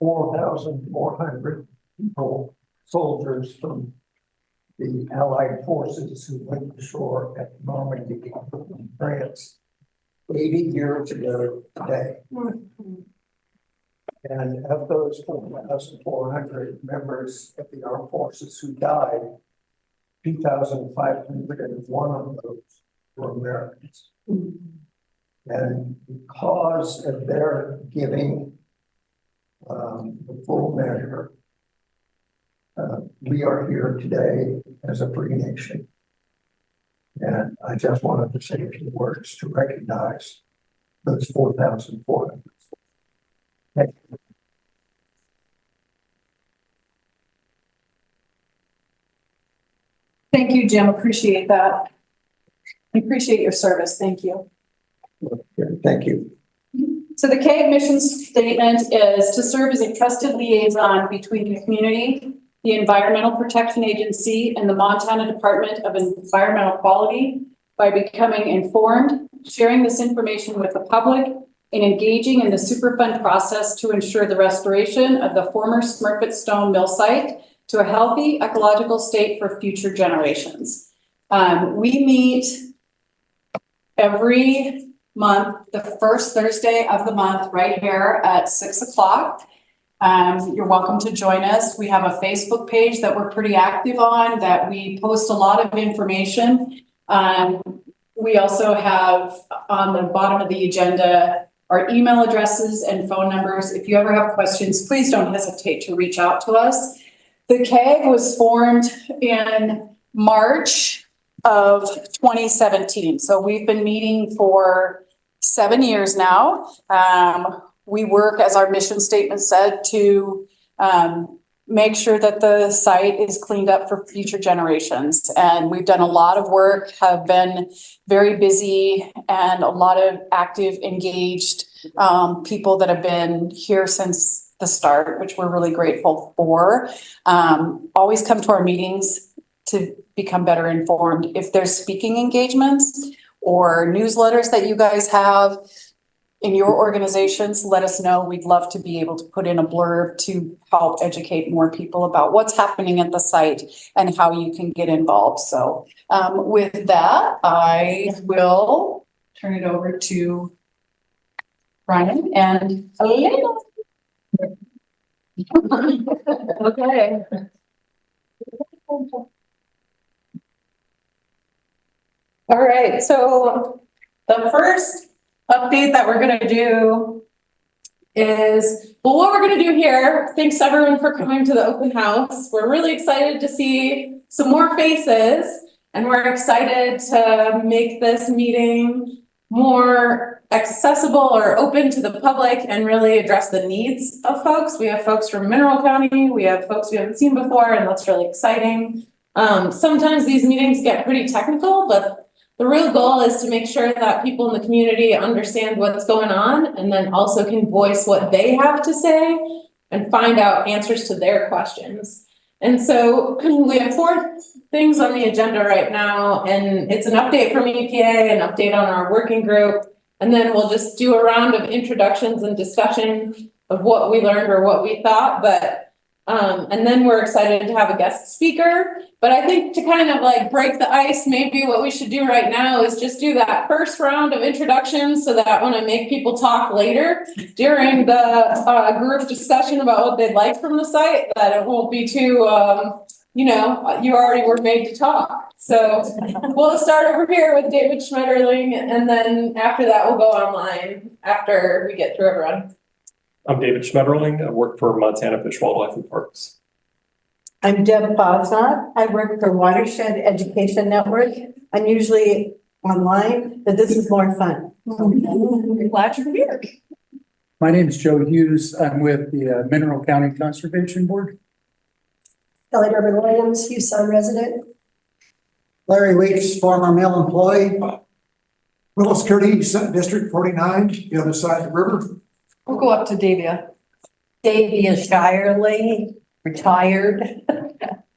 4,400 people, soldiers from the Allied forces who went ashore at Normandy in France 80 years ago today. And of those 4,400 members of the armed forces who died, 2,501 of those were Americans. And because of their giving the full measure, we are here today as a free nation. And I just wanted to say a few words to recognize those 4,400. Thank you. Thank you, Jim. Appreciate that. I appreciate your service. Thank you. Thank you. So the KAG mission statement is to serve as a trusted liaison between the community, the Environmental Protection Agency, and the Montana Department of Environmental Quality by becoming informed, sharing this information with the public, and engaging in the Superfund process to ensure the restoration of the former Smurfit stone mill site to a healthy ecological state for future generations. We meet every month, the first Thursday of the month, right here at 6 o'clock. You're welcome to join us. We have a Facebook page that we're pretty active on, that we post a lot of information. We also have on the bottom of the agenda our email addresses and phone numbers. If you ever have questions, please don't hesitate to reach out to us. The KAG was formed in March of 2017. So we've been meeting for 7 years now. We work, as our mission statement said, to make sure that the site is cleaned up for future generations. And we've done a lot of work, have been very busy, and a lot of active, engaged people that have been here since the start, which we're really grateful for. Always come to our meetings to become better informed. If there's speaking engagements or newsletters that you guys have in your organizations, let us know. We'd love to be able to put in a blurb to help educate more people about what's happening at the site and how you can get involved. So with that, I will turn it over to Brian and Elena. Okay. All right, so the first update that we're going to do is, well, what we're going to do here. Thanks everyone for coming to the open house. We're really excited to see some more faces, and we're excited to make this meeting more accessible or open to the public and really address the needs of folks. We have folks from Mineral County, we have folks we haven't seen before, and that's really exciting. Sometimes these meetings get pretty technical, but the real goal is to make sure that people in the community understand what's going on and then also can voice what they have to say and find out answers to their questions. And so we have 4 things on the agenda right now, and it's an update from EPA, an update on our working group, and then we'll just do a round of introductions and discussion of what we learned or what we thought. And then we're excited to have a guest speaker. But I think to kind of like break the ice, maybe what we should do right now is just do that first round of introductions so that when I make people talk later during the group discussion about what they'd like from the site, that it won't be too, you already were made to talk. So we'll start over here with David Schmetterling, and then after that, we'll go online after we get through everyone. I'm David Schmetterling. I work for Montana Fish, Wildlife, and Parks. I'm Deb Bosnot. I work for Watershed Education Network. I'm usually online, but this is more fun. Glad you're here. My name is Joe Hughes. I'm with the Mineral County Conservation Board. Kelly Durbin Williams, Houston resident. Larry Weeks, former mill employee. Willis Curdy, District 49, the other side of the river. We'll go up to Davia. Davia Shirley, retired,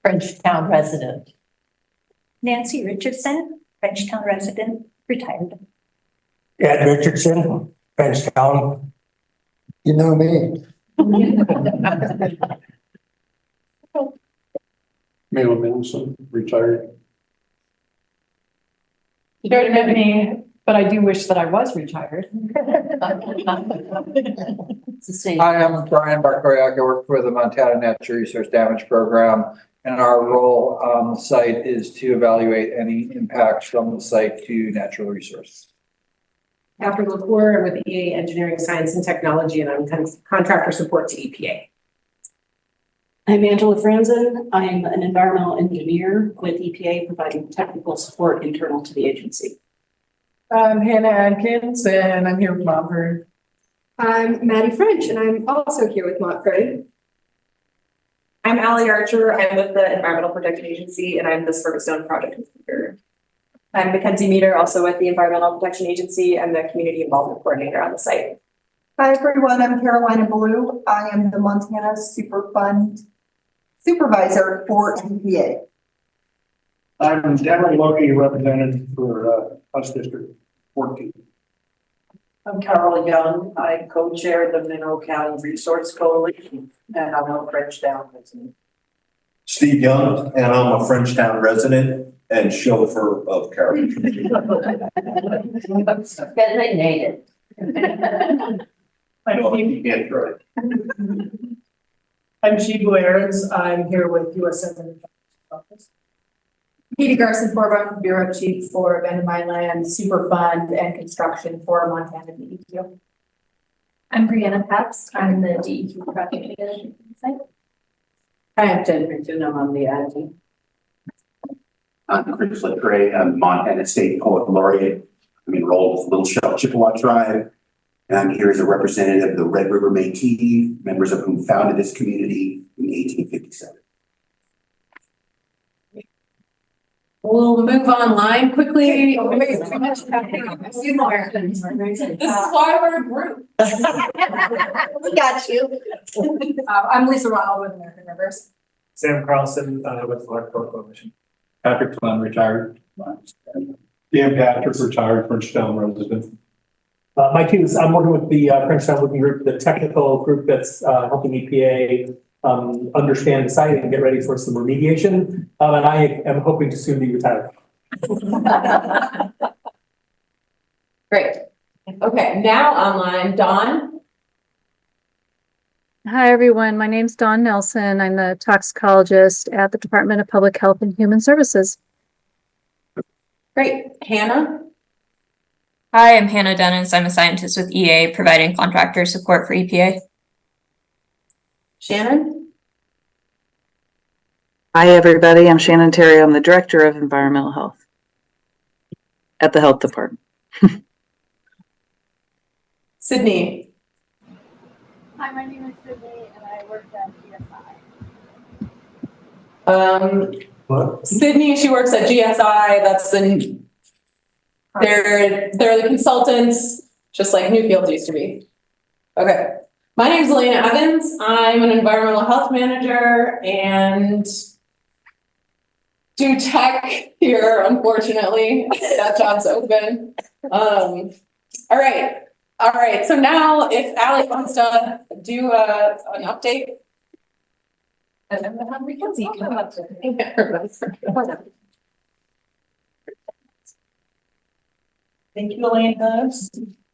Frenchtown resident. Nancy Richardson, Frenchtown resident, retired. Ed Richardson, Frenchtown. You know me. Mela Mendelson, retired. You already met me, but I do wish that I was retired. It's the same. Hi, I'm Brian Barkoyak. I work for the Montana Natural Resource Damage Program, and our role on the site is to evaluate any impacts from the site to natural resources. Catherine LaCour with EA Engineering, Science and Technology, and I'm contractor support to EPA. I'm Angela Franzen. I'm an environmental engineer with EPA, providing technical support internal to the agency. I'm Hannah Adkins and I'm here with Montford. I'm Maddie French, and I'm also here with Montford. I'm Allie Archer. I'm with the Environmental Protection Agency, and I'm the Smurfit project leader. I'm Mackenzie Meter, also with the Environmental Protection Agency. I'm the Community Involvement Coordinator on the site. Hi, everyone. I'm Carolina Blue. I am the Montana Superfund Supervisor for EPA. I'm Darren Loki, representative for House District 14. I'm Carol Young. I co-chair the Mineral County Resource Coalition and I'm a Frenchtown resident. Steve Young, and I'm a Frenchtown resident and chauffeur of Carol. Designated. I know you can't drive. I'm Shibu Aarons. I'm here with US Senator Office. Katie Garson Forbun, Bureau Chief for Abandoned Mine Land, Superfund, and Construction for Montana DEQ. I'm Brianna Pabst. I'm the DEQ project leader site. Hi, I'm Jennifer Toon. I'm on the ad team. I'm Chris Lecrae. I'm Montana State Poet Laureate. I'm enrolled with Little Shell Chippewa Tribe. And I'm here as a representative of the Red River Métis, members of whom founded this community in 1857. We'll move online quickly. This is why we're a group. We got you. I'm Lisa Ronald with American Rivers. Sam Carlson with the Lark Coalition. Patrick Flynn, retired. Dan Patrick, retired Frenchtown resident. Mike Hughes, I'm working with the Frenchtown Working Group, the technical group that's helping EPA understand the site and get ready for some remediation. And I am hoping to soon be retired. Great. Okay, now online, Dawn. Hi, everyone. My name's Dawn Nelson. I'm the toxicologist at the Department of Public Health and Human Services. Great. Hannah. Hi, I'm Hannah Dennis. I'm a scientist with EA, providing contractor support for EPA. Shannon. Hi, everybody. I'm Shannon Terry. I'm the Director of Environmental Health at the Health Department. Sydney. Hi, my name is Sydney and I work at GSI. Sydney, she works at GSI. That's they're the consultants, just like Newfields used to be. Okay. My name is Elena Evans. I'm an environmental health manager and do tech here, unfortunately. That job's open. All right. So now if Allie wants to do an update. And then we can see. Thank you, Elena.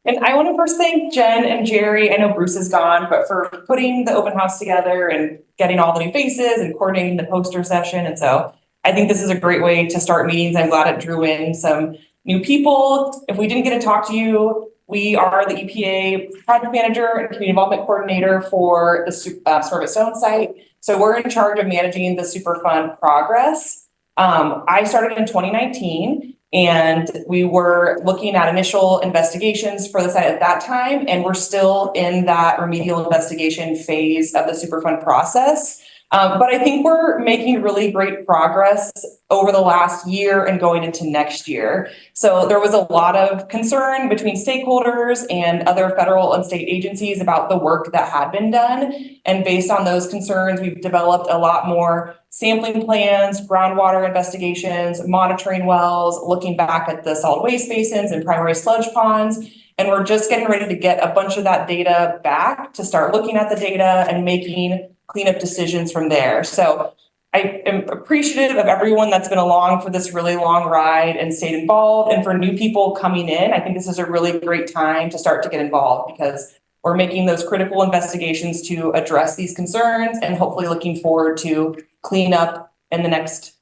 And I want to first thank Jen and Jerry. I know Bruce is gone, but for putting the open house together and getting all the new faces and coordinating the poster session. And so I think this is a great way to start meetings. I'm glad it drew in some new people. If we didn't get to talk to you, we are the EPA project manager and community involvement coordinator for the Smurfit site. So we're in charge of managing the Superfund progress. I started in 2019. And we were looking at initial investigations for the site at that time, and we're still in that remedial investigation phase of the Superfund process. But I think we're making really great progress over the last year and going into next year. So there was a lot of concern between stakeholders and other federal and state agencies about the work that had been done. And based on those concerns, we've developed a lot more sampling plans, groundwater investigations, monitoring wells, looking back at the solid waste basins and primary sludge ponds. And we're just getting ready to get a bunch of that data back to start looking at the data and making cleanup decisions from there. So I am appreciative of everyone that's been along for this really long ride and stayed involved. And for new people coming in, I think this is a really great time to start to get involved because we're making those critical investigations to address these concerns and hopefully looking forward to clean up in the next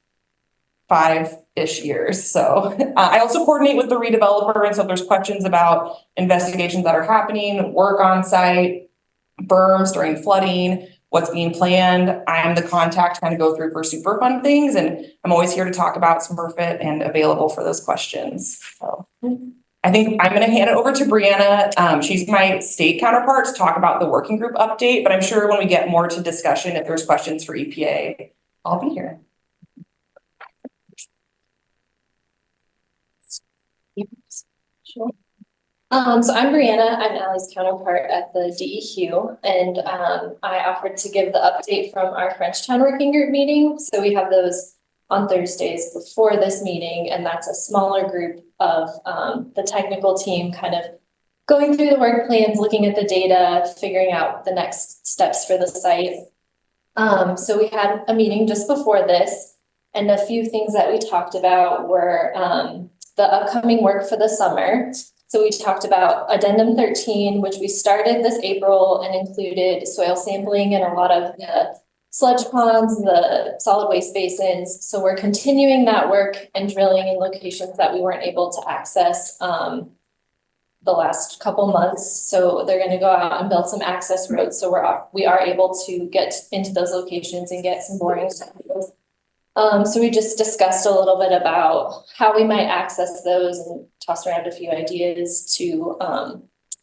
5-ish years. So I also coordinate with the redeveloper. And so if there's questions about investigations that are happening, work on site, berms during flooding, what's being planned, I'm the contact to kind of go through for super fun things. And I'm always here to talk about Smurfit and available for those questions. So I think I'm going to hand it over to Brianna. She's my state counterpart to talk about the working group update, but I'm sure when we get more to discussion, if there's questions for EPA, I'll be here. Sure. So I'm Brianna, I'm Allie's counterpart at the DEQ, and I offered to give the update from our Frenchtown working group meeting. So we have those on Thursdays before this meeting, and that's a smaller group of the technical team kind of going through the work plans, looking at the data, figuring out the next steps for the site. So we had a meeting just before this, and a few things that we talked about were the upcoming work for the summer. So we talked about Addendum 13, which we started this April and included soil sampling in a lot of the sludge ponds, the solid waste basins. So we're continuing that work and drilling in locations that we weren't able to access the last couple months. So they're going to go out and build some access roads. So we are able to get into those locations and get some boring samples. So we just discussed a little bit about how we might access those and toss around a few ideas to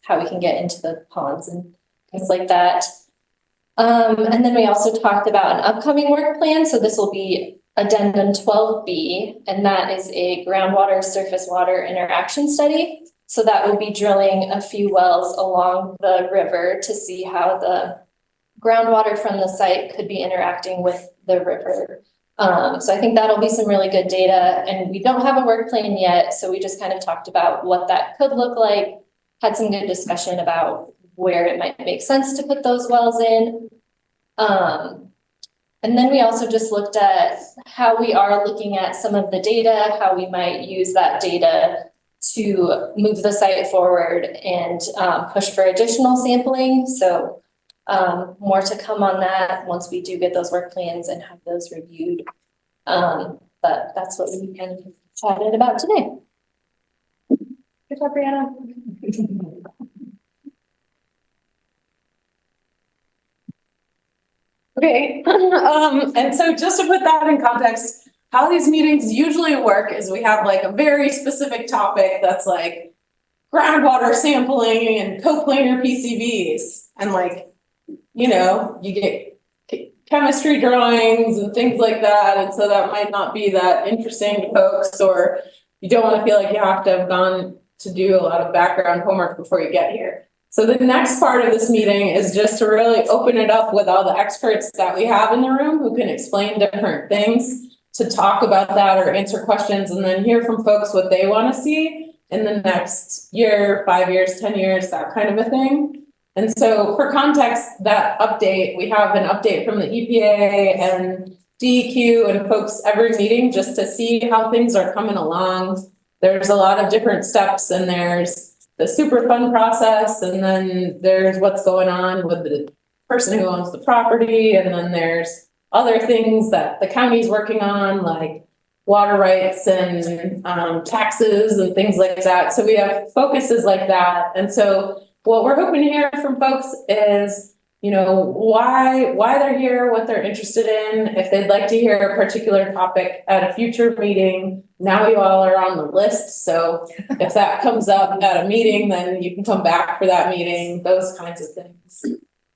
how we can get into the ponds and things like that. And then we also talked about an upcoming work plan. So this will be Addendum 12B, and that is a groundwater surface water interaction study. So that would be drilling a few wells along the river to see how the groundwater from the site could be interacting with the river. So I think that'll be some really good data, and we don't have a work plan yet. So we just kind of talked about what that could look like, had some good discussion about where it might make sense to put those wells in. And then we also just looked at how we are looking at some of the data, how we might use that data to move the site forward and push for additional sampling. So more to come on that once we do get those work plans and have those reviewed. But that's what we kind of chatted about today. Good job, Brianna. Okay, and so just to put that in context, how these meetings usually work is we have like a very specific topic that's like groundwater sampling and coplanar PCBs, and like, you know, you get chemistry drawings and things like that, and so that might not be that interesting to folks, or you don't want to feel like you have to have gone to do a lot of background homework before you get here. So the next part of this meeting is just to really open it up with all the experts that we have in the room who can explain different things, to talk about that or answer questions, and then hear from folks what they want to see in the next year, 5 years, 10 years, that kind of a thing. And so for context, that update, we have an update from the EPA and DEQ and folks every meeting just to see how things are coming along. There's a lot of different steps, and there's the super fun process, and then there's what's going on with the person who owns the property, and then there's other things that the county's working on, like water rights and taxes and things like that. So we have focuses like that. And so what we're hoping to hear from folks is, you know, why they're here, what they're interested in, if they'd like to hear a particular topic at a future meeting. Now you all are on the list, so if that comes up at a meeting, then you can come back for that meeting, those kinds of things.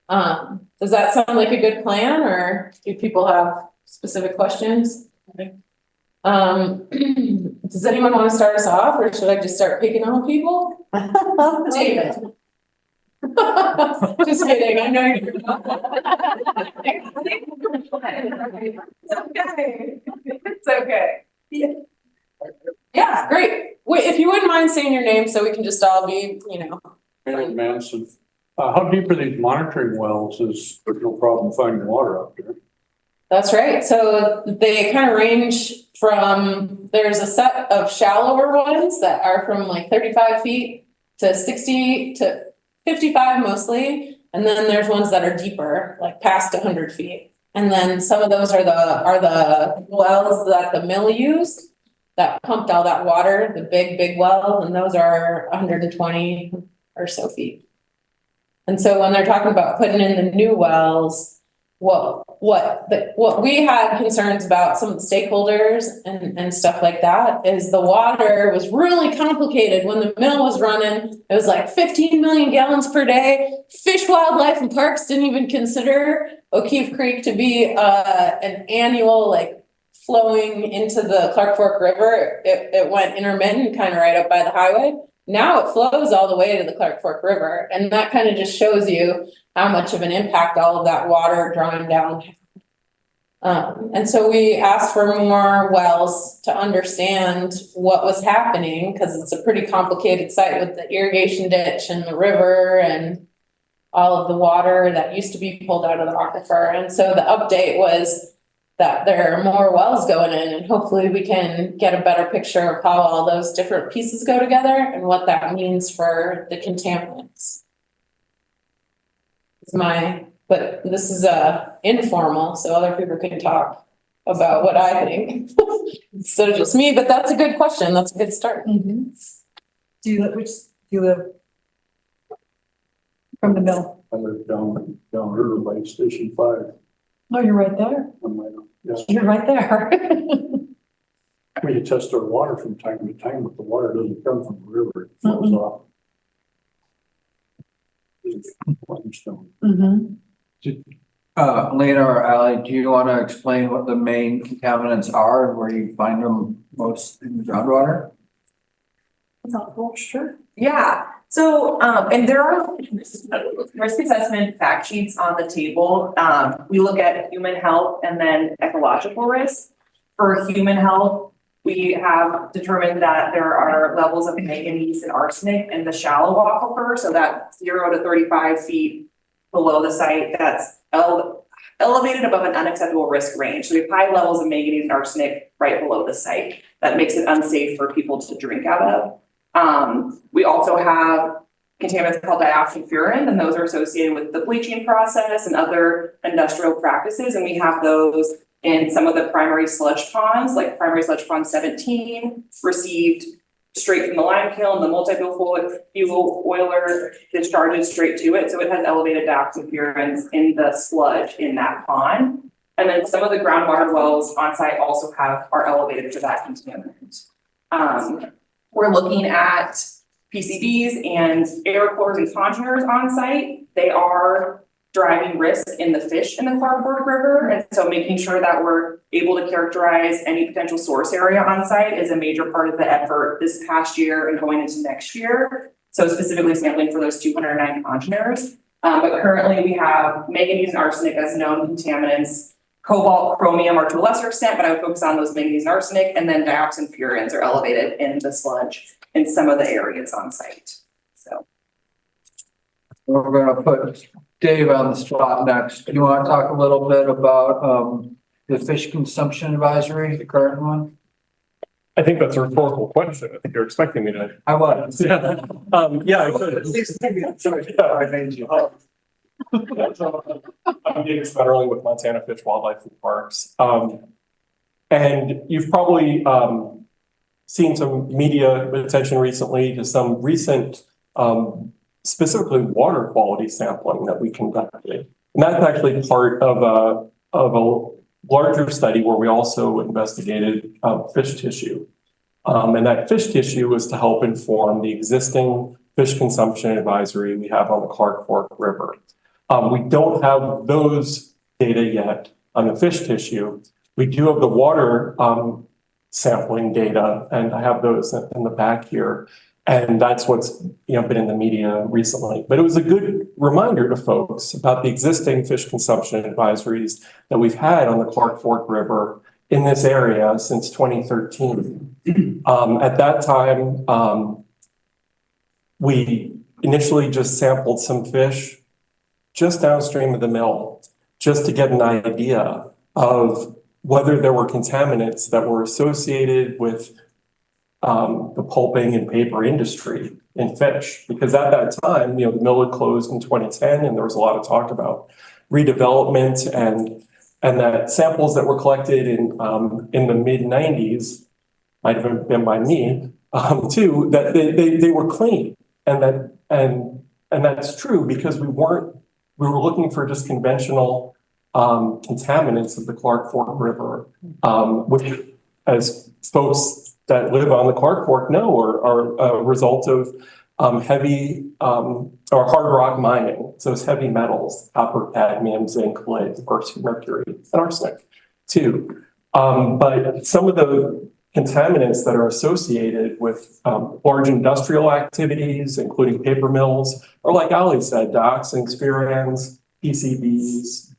Does that sound like a good plan, or do people have specific questions? Does anyone want to start us off, or should I just start picking on people? David. Just kidding, I know you're. It's okay. It's okay. Yeah, great. Wait, if you wouldn't mind saying your name so we can just all be, Eric Manson. How deep are these monitoring wells? Is there's no problem finding water out there? That's right. So they kind of range from, there's a set of shallower ones that are from like 35 feet to 60 to 55 mostly. And then there's ones that are deeper, like past 100 feet. And then some of those are the wells that the mill used that pumped all that water, the big wells, and those are 120 or so feet. And so when they're talking about putting in the new wells, what we had concerns about, some of the stakeholders and stuff like that, is the water was really complicated. When the mill was running, it was like 15 million gallons per day. Fish, Wildlife and Parks didn't even consider O'Keefe Creek to be an annual, like, flowing into the Clark Fork River. It went intermittent, kind of right up by the highway. Now it flows all the way to the Clark Fork River, and that kind of just shows you how much of an impact all of that water drawing down. And so we asked for more wells to understand what was happening, because it's a pretty complicated site with the irrigation ditch and the river and all of the water that used to be pulled out of the aquifer. And so the update was that there are more wells going in, and hopefully we can get a better picture of how all those different pieces go together and what that means for the contaminants. But this is informal, so other people can talk about what I think instead of just me, but that's a good question. That's a good start. Do you live from the mill? I live down river by Station 5. Oh, you're right there. Yeah. You're right there. We test our water from time to time, but the water doesn't come from the river, it flows off. Limestone. Lena or Ally, do you want to explain what the main contaminants are and where you find them most in the groundwater? Sure. Yeah, so, and there are risk assessment fact sheets on the table. We look at human health and then ecological risk. For human health, we have determined that there are levels of manganese and arsenic in the shallow aquifer, so that 0 to 35 feet below the site, that's elevated above an unacceptable risk range. So we have high levels of manganese and arsenic right below the site. That makes it unsafe for people to drink out of. We also have contaminants called dioxin furans, and those are associated with the bleaching process and other industrial practices. And we have those in some of the primary sludge ponds, like primary sludge pond 17 received straight from the lime kiln, the multi-fuel oiler discharges straight to it. So it has elevated dioxin furans in the sludge in that pond. And then some of the groundwater wells on site also are elevated for that contaminant. We're looking at PCBs and aerocolors and contours on site. They are driving risk in the fish in the Clark Fork River. And so making sure that we're able to characterize any potential source area on site is a major part of the effort this past year and going into next year. So specifically sampling for those 209 congeners. But currently we have manganese and arsenic as known contaminants. Cobalt, chromium are to a lesser extent, but I would focus on those manganese and arsenic, and then dioxin furans are elevated in the sludge in some of the areas on site. So We're going to put Dave on the spot next. Do you want to talk a little bit about the fish consumption advisory, the current one? I think that's a rhetorical question. I think you're expecting me to. I was. Yeah. I could. Sorry. Yeah, I made you. I'm David Smetterling with Montana Fish, Wildlife and Parks. And you've probably seen some media attention recently to some recent, specifically water quality sampling that we conducted. And that's actually part of a larger study where we also investigated fish tissue. And that fish tissue was to help inform the existing fish consumption advisory we have on the Clark Fork River. We don't have those data yet on the fish tissue. We do have the water sampling data, and I have those in the back here. And that's what's been in the media recently. But it was a good reminder to folks about the existing fish consumption advisories that we've had on the Clark Fork River in this area since 2013. At that time, we initially just sampled some fish just downstream of the mill, just to get an idea of whether there were contaminants that were associated with the pulping and paper industry in fish. Because at that time, the mill had closed in 2010, and there was a lot of talk about redevelopment and that samples that were collected in the mid-90s, might have been by me, too, that they were clean. And that's true because we were looking for just conventional contaminants of the Clark Fork River, which, as folks that live on the Clark Fork know, are a result of heavy or hard rock mining. So it's heavy metals, copper, cadmium, zinc, lead, mercury, and arsenic too. But some of the contaminants that are associated with large industrial activities, including paper mills, or like Ali said, dioxins, furans, PCBs,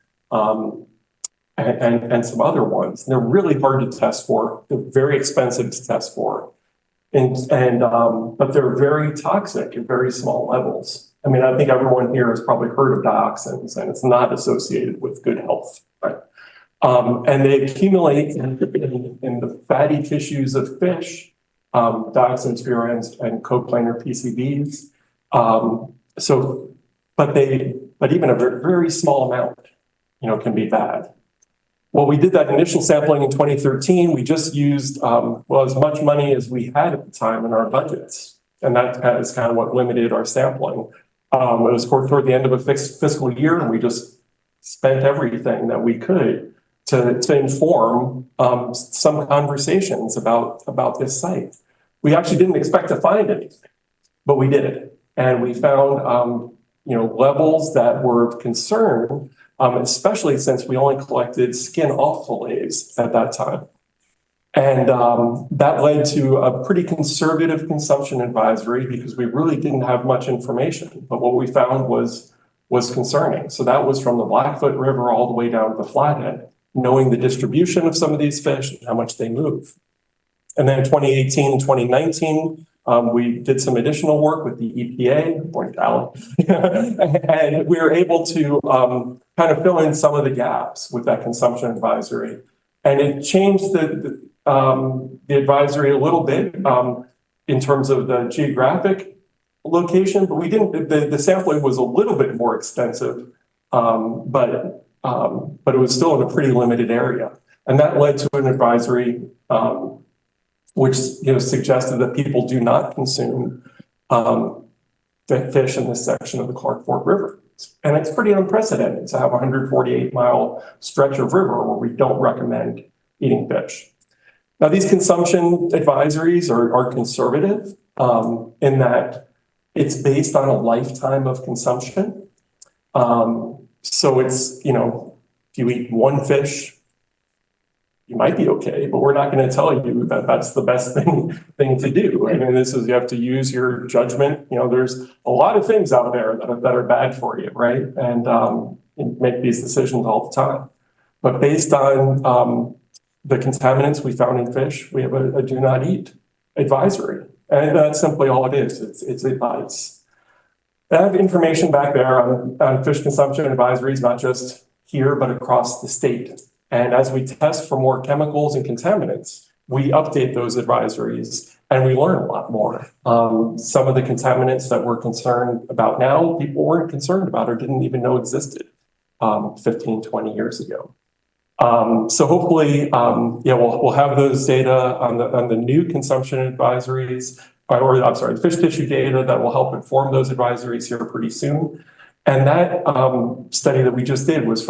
and some other ones. And they're really hard to test for. They're very expensive to test for. But they're very toxic at very small levels. I mean, I think everyone here has probably heard of dioxins, and it's not associated with good health, right? And they accumulate in the fatty tissues of fish, dioxins, furans, and coplanar PCBs. But even a very, very small amount, can be bad. Well, we did that initial sampling in 2013. We just used, as much money as we had at the time in our budgets. And that is kind of what limited our sampling. It was toward the end of a fiscal year, and we just spent everything that we could to inform some conversations about this site. We actually didn't expect to find anything, but we did. And we found, levels that were of concern, especially since we only collected skin off fillets at that time. And that led to a pretty conservative consumption advisory because we really didn't have much information. But what we found was concerning. So that was from the Blackfoot River all the way down to the Flathead, knowing the distribution of some of these fish and how much they move. And then in 2018 and 2019, we did some additional work with the EPA, point to Alan, and we were able to kind of fill in some of the gaps with that consumption advisory. And it changed the advisory a little bit in terms of the geographic location, but we didn't, the sampling was a little bit more extensive, but it was still in a pretty limited area. And that led to an advisory which suggested that people do not consume fish in this section of the Clark Fork River. And it's pretty unprecedented to have a 148-mile stretch of river where we don't recommend eating fish. Now, these consumption advisories are conservative in that it's based on a lifetime of consumption. So it's, if you eat one fish, you might be okay, but we're not going to tell you that that's the best thing to do. I mean, you have to use your judgment. There's a lot of things out there that are bad for you, right? And you make these decisions all the time. But based on the contaminants we found in fish, we have a do not eat advisory. And that's simply all it is. It's advice. I have information back there on fish consumption advisories, not just here, but across the state. And as we test for more chemicals and contaminants, we update those advisories and we learn a lot more. Some of the contaminants that we're concerned about now, people weren't concerned about or didn't even know existed 15, 20 years ago. So hopefully, we'll have those data on the new consumption advisories, the fish tissue data that will help inform those advisories here pretty soon. And that study that we just did was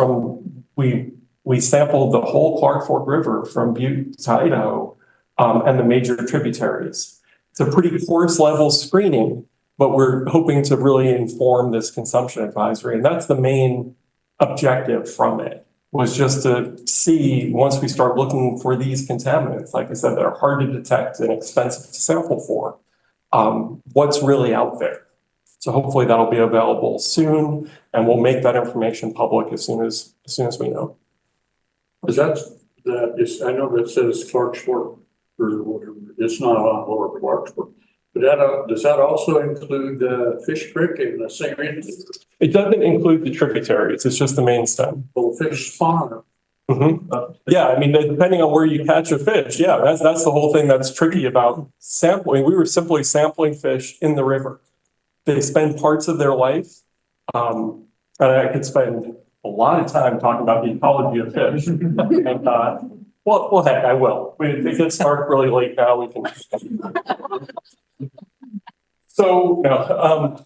we sampled the whole Clark Fork River from Butte to Idaho and the major tributaries. It's a pretty coarse level screening, but we're hoping to really inform this consumption advisory. And that's the main objective from it, was just to see, once we start looking for these contaminants, like I said, that are hard to detect and expensive to sample for, what's really out there. So hopefully that'll be available soon, and we'll make that information public as soon as we know. Is I know that says Clarksburg or whatever, it's not on Lower Clarksburg. But does that also include Fish Creek and the St. Anthony? It doesn't include the tributaries, it's just the main stem. Well, fish spawn. Yeah, I mean, depending on where you catch a fish, yeah, that's the whole thing that's tricky about sampling. We were simply sampling fish in the river. They spend parts of their life, and I could spend a lot of time talking about the ecology of fish. And, well, heck, I will. It gets dark really late now. We can. So no,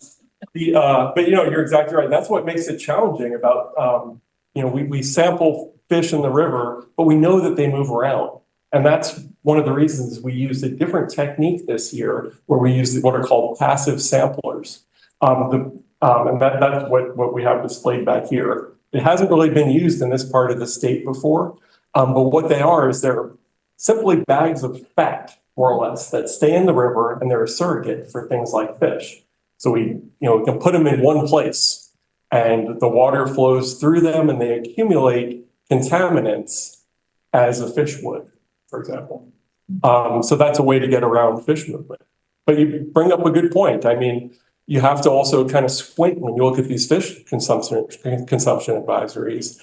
but you're exactly right. That's what makes it challenging about we sample fish in the river, but we know that they move around, and that's one of the reasons we used a different technique this year, where we use what are called passive samplers. And that's what we have displayed back here. It hasn't really been used in this part of the state before, but what they are is they're simply bags of fat, more or less, that stay in the river, and they're a surrogate for things like fish. So we can put them in one place, and the water flows through them, and they accumulate contaminants as a fish would, for example. So that's a way to get around fish movement. But you bring up a good point. I mean, you have to also kind of squint when you look at these fish consumption advisories.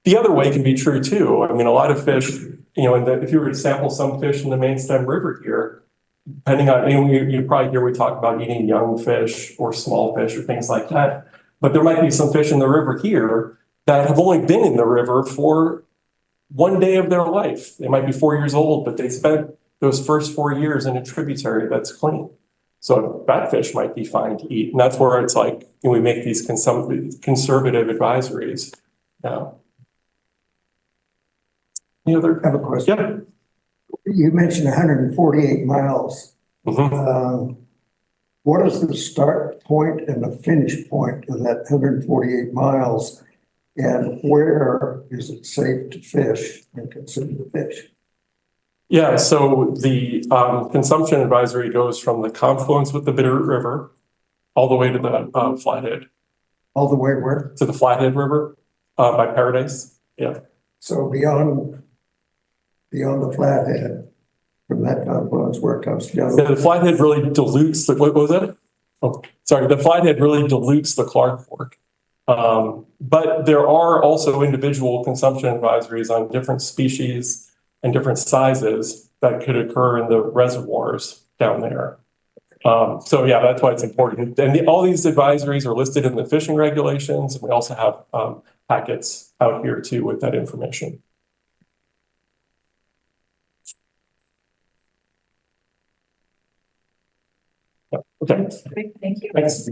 The other way can be true too. I mean, a lot of fish, if you were to sample some fish in the main stem river here, depending on, you probably hear we talk about eating young fish or small fish or things like that. But there might be some fish in the river here that have only been in the river for one day of their life. They might be 4 years old, but they spent those first 4 years in a tributary that's clean. So that fish might be fine to eat. And that's where it's like, we make these conservative advisories. Yeah. Any other? I have a question. Yeah. You mentioned 148 miles. What is the start point and the finish point of that 148 miles? And where is it safe to fish and consume the fish? Yeah, so the consumption advisory goes from the confluence with the Bitterroot River all the way to the Flathead. All the way where? To the Flathead River by Paradise. Yeah. So beyond the Flathead, from that confluence where it comes together. Yeah, the Flathead really dilutes what was that? Oh, sorry. The Flathead really dilutes the Clark Fork. But there are also individual consumption advisories on different species and different sizes that could occur in the reservoirs down there. So yeah, that's why it's important. And all these advisories are listed in the fishing regulations. And we also have packets out here too with that information. Okay. Thank you. Thanks.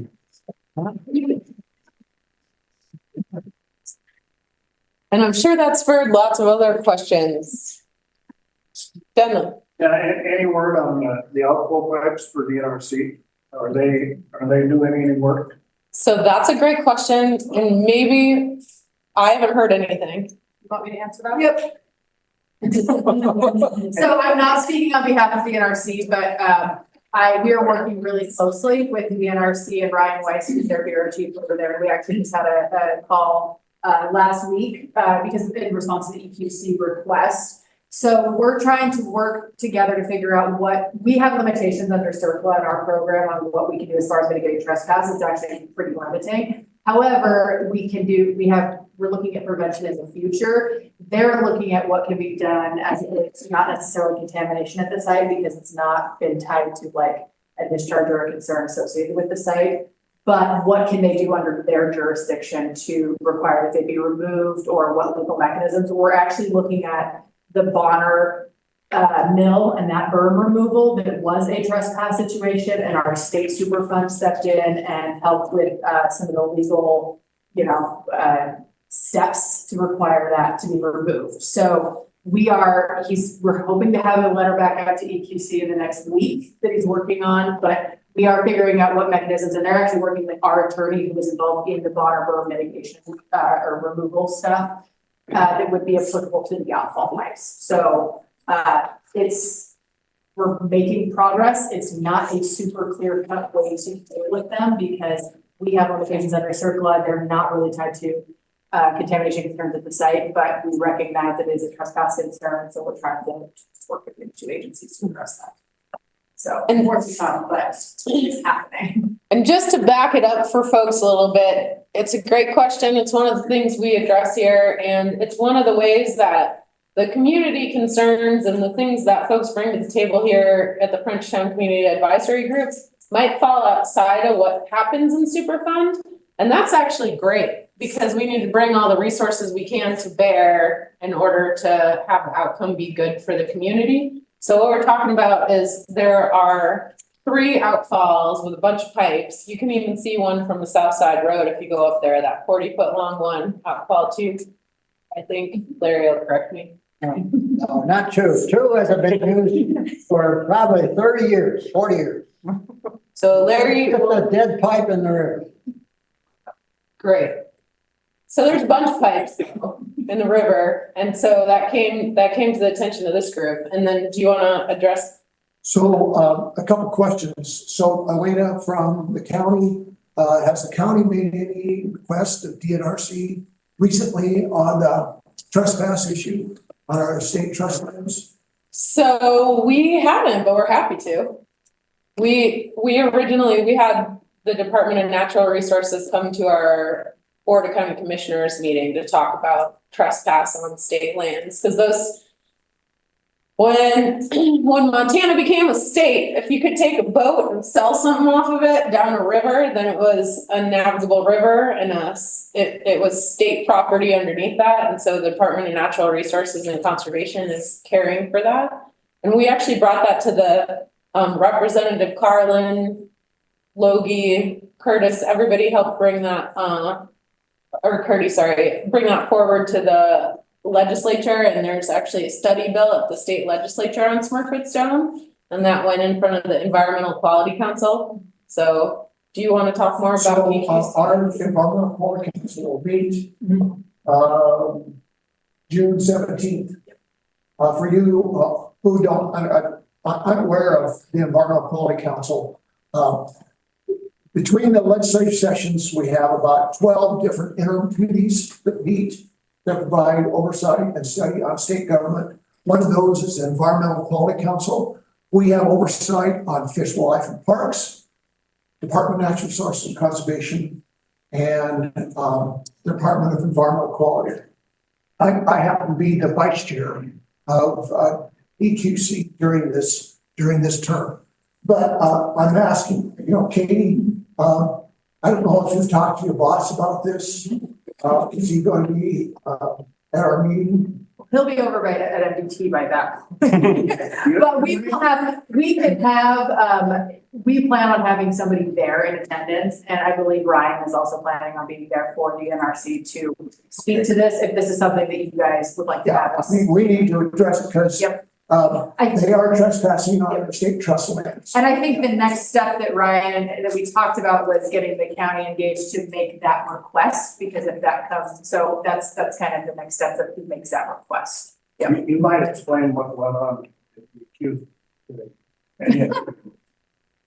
And I'm sure that's spurred lots of other questions. Denley. Yeah, any word on the outflow pipes for DNRC? Are they doing any work? So that's a great question, and maybe I haven't heard anything. You want me to answer that? Yep. So I'm not speaking on behalf of the NRC, but we are working really closely with the NRC and Ryan Weiss, who's their bureau chief over there. We actually just had a call last week because in response to the EQC request. So we're trying to work together to figure out what we have limitations under CERCLA in our program on what we can do as far as mitigating trespass. It's actually pretty limiting. However, we're looking at prevention in the future. They're looking at what can be done as it's not necessarily contamination at the site because it's not been tied to like a discharge or a concern associated with the site. But what can they do under their jurisdiction to require that they be removed, or what legal mechanisms? We're actually looking at the Bonner mill and that berm removal that was a trespass situation, and our state super fund stepped in and helped with some of the legal, steps to require that to be removed. So we're hoping to have a letter back out to EQC in the next week that he's working on, but we are figuring out what mechanisms, and they're actually working with our attorney who was involved in the Bonneville mitigation, or removal stuff, that would be applicable to the outfall pipes. So, we're making progress. It's not a super clear cut way to deal with them because we have limitations under CERCLA. They're not really tied to contamination concerns at the site, but we recognize that it is a trespass concern, so we're trying to work with the two agencies to address that. So, and more to come, but it's happening. And just to back it up for folks a little bit, it's a great question. It's one of the things we address here, and it's one of the ways that the community concerns and the things that folks bring to the table here at the Frenchtown Community Advisory Groups might fall outside of what happens in Superfund. And that's actually great because we need to bring all the resources we can to bear in order to have the outcome be good for the community. So what we're talking about is there are 3 outfalls with a bunch of pipes. You can even see one from the South Side Road if you go up there, that 40-foot long one, outfall 2. I think Larry will correct me. No, not 2. 2 hasn't been used for probably 30 years, 40 years. So Larry. Just a dead pipe in the river. Great. So there's a bunch of pipes in the river. And so that came to the attention of this group. And then do you want to address? So a couple questions. So Elena from the county, has the county made any request of DNRC recently on the trespass issue on our state trust lands? So we haven't, but we're happy to. We had the Department of Natural Resources come to our Board of County Commissioners meeting to talk about trespass on state lands. Because when Montana became a state, if you could take a boat and sell something off of it down a river, then it was a navigable river and it was state property underneath that. And so the Department of Natural Resources and Conservation is caring for that. And we actually brought that to the Representative Carlin, Logie, Curtis, everybody helped bring that, bring that forward to the legislature. And there's actually a study bill at the state legislature on Smurfit Stone, and that went in front of the Environmental Quality Council. So do you want to talk more about Our Environmental Quality Council will meet June 17th. For you who don't, I'm aware of the Environmental Quality Council. Between the legislative sessions, we have about 12 different interim committees that meet that provide oversight and study on state government. One of those is the Environmental Quality Council. We have oversight on fish, wildlife, and parks, Department of Natural Resources and Conservation, and Department of Environmental Quality. I happen to be the vice chair of EQC during this term. But I'm asking, Katie, I don't know if you've talked to your boss about this. Is he going to be at our meeting? He'll be over at MDT by that. But we plan on having somebody there in attendance, and I believe Ryan is also planning on being there for the NRC to speak to this, if this is something that you guys would like to have us. I mean, we need to address it because they are trespassing on our state trust lands. And I think the next step that Ryan, that we talked about was getting the county engaged to make that request, because if that comes, so that's kind of the next step, that he makes that request. Yeah, you might explain what went on at the today.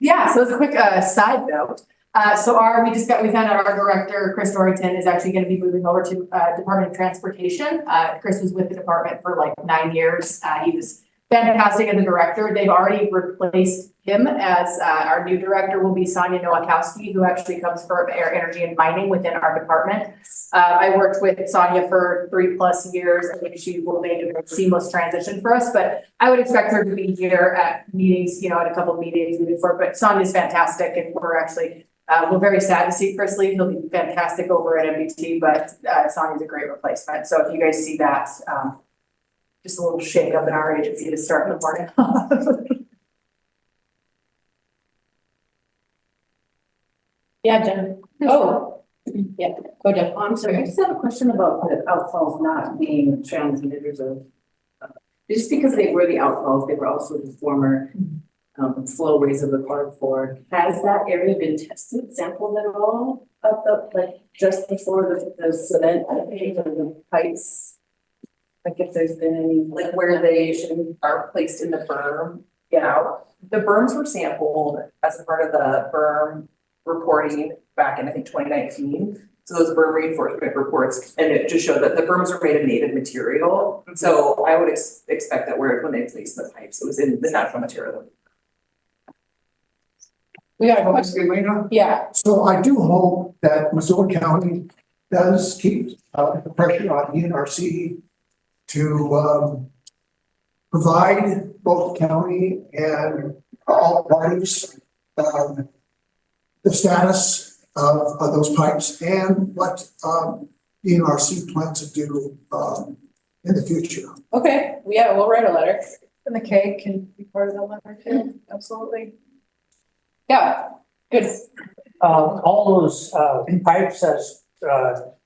Yeah, so as a quick side note, we found out our director, Chris Dorrington, is actually going to be moving over to Department of Transportation. Chris was with the department for like 9 years. He was fantastic as a director. They've already replaced him as our new director will be Sonia Nowakowski, who actually comes from air, energy, and mining within our department. I worked with Sonia for 3+ years. I think she will make a seamless transition for us, but I would expect her to be here at meetings, at a couple of meetings moving forward. But Sonia's fantastic, and we're very sad to see Chris leave. He'll be fantastic over at MBT, but Sonia's a great replacement. So if you guys see that, just a little shake up in our agency to start in the morning. Yeah, Jen. Oh, yeah, go Jen. I'm sorry, I just have a question about the outfalls not being transmitters of Just because they were the outfalls, they were also the former flowways of the Clark Fork. Has that area been tested, sampled at all? Up, like just before the cement or the pipes? Like if there's been any, like where they are placed in the berm? Yeah, the berms were sampled as a part of the berm reporting back in, I think, 2019. So those berm reinforcement reports, and it just showed that the berms are made of native material. So I would expect that when they placed the pipes, it was in the natural material. We got a question. Elena? Yeah. So I do hope that Missoula County does keep the pressure on ENRC to provide both county and all parties the status of those pipes and what ENRC plans to do in the future. Okay, yeah, we'll write a letter. And the K can be part of the letter too, absolutely. Yeah, good. All those pipes as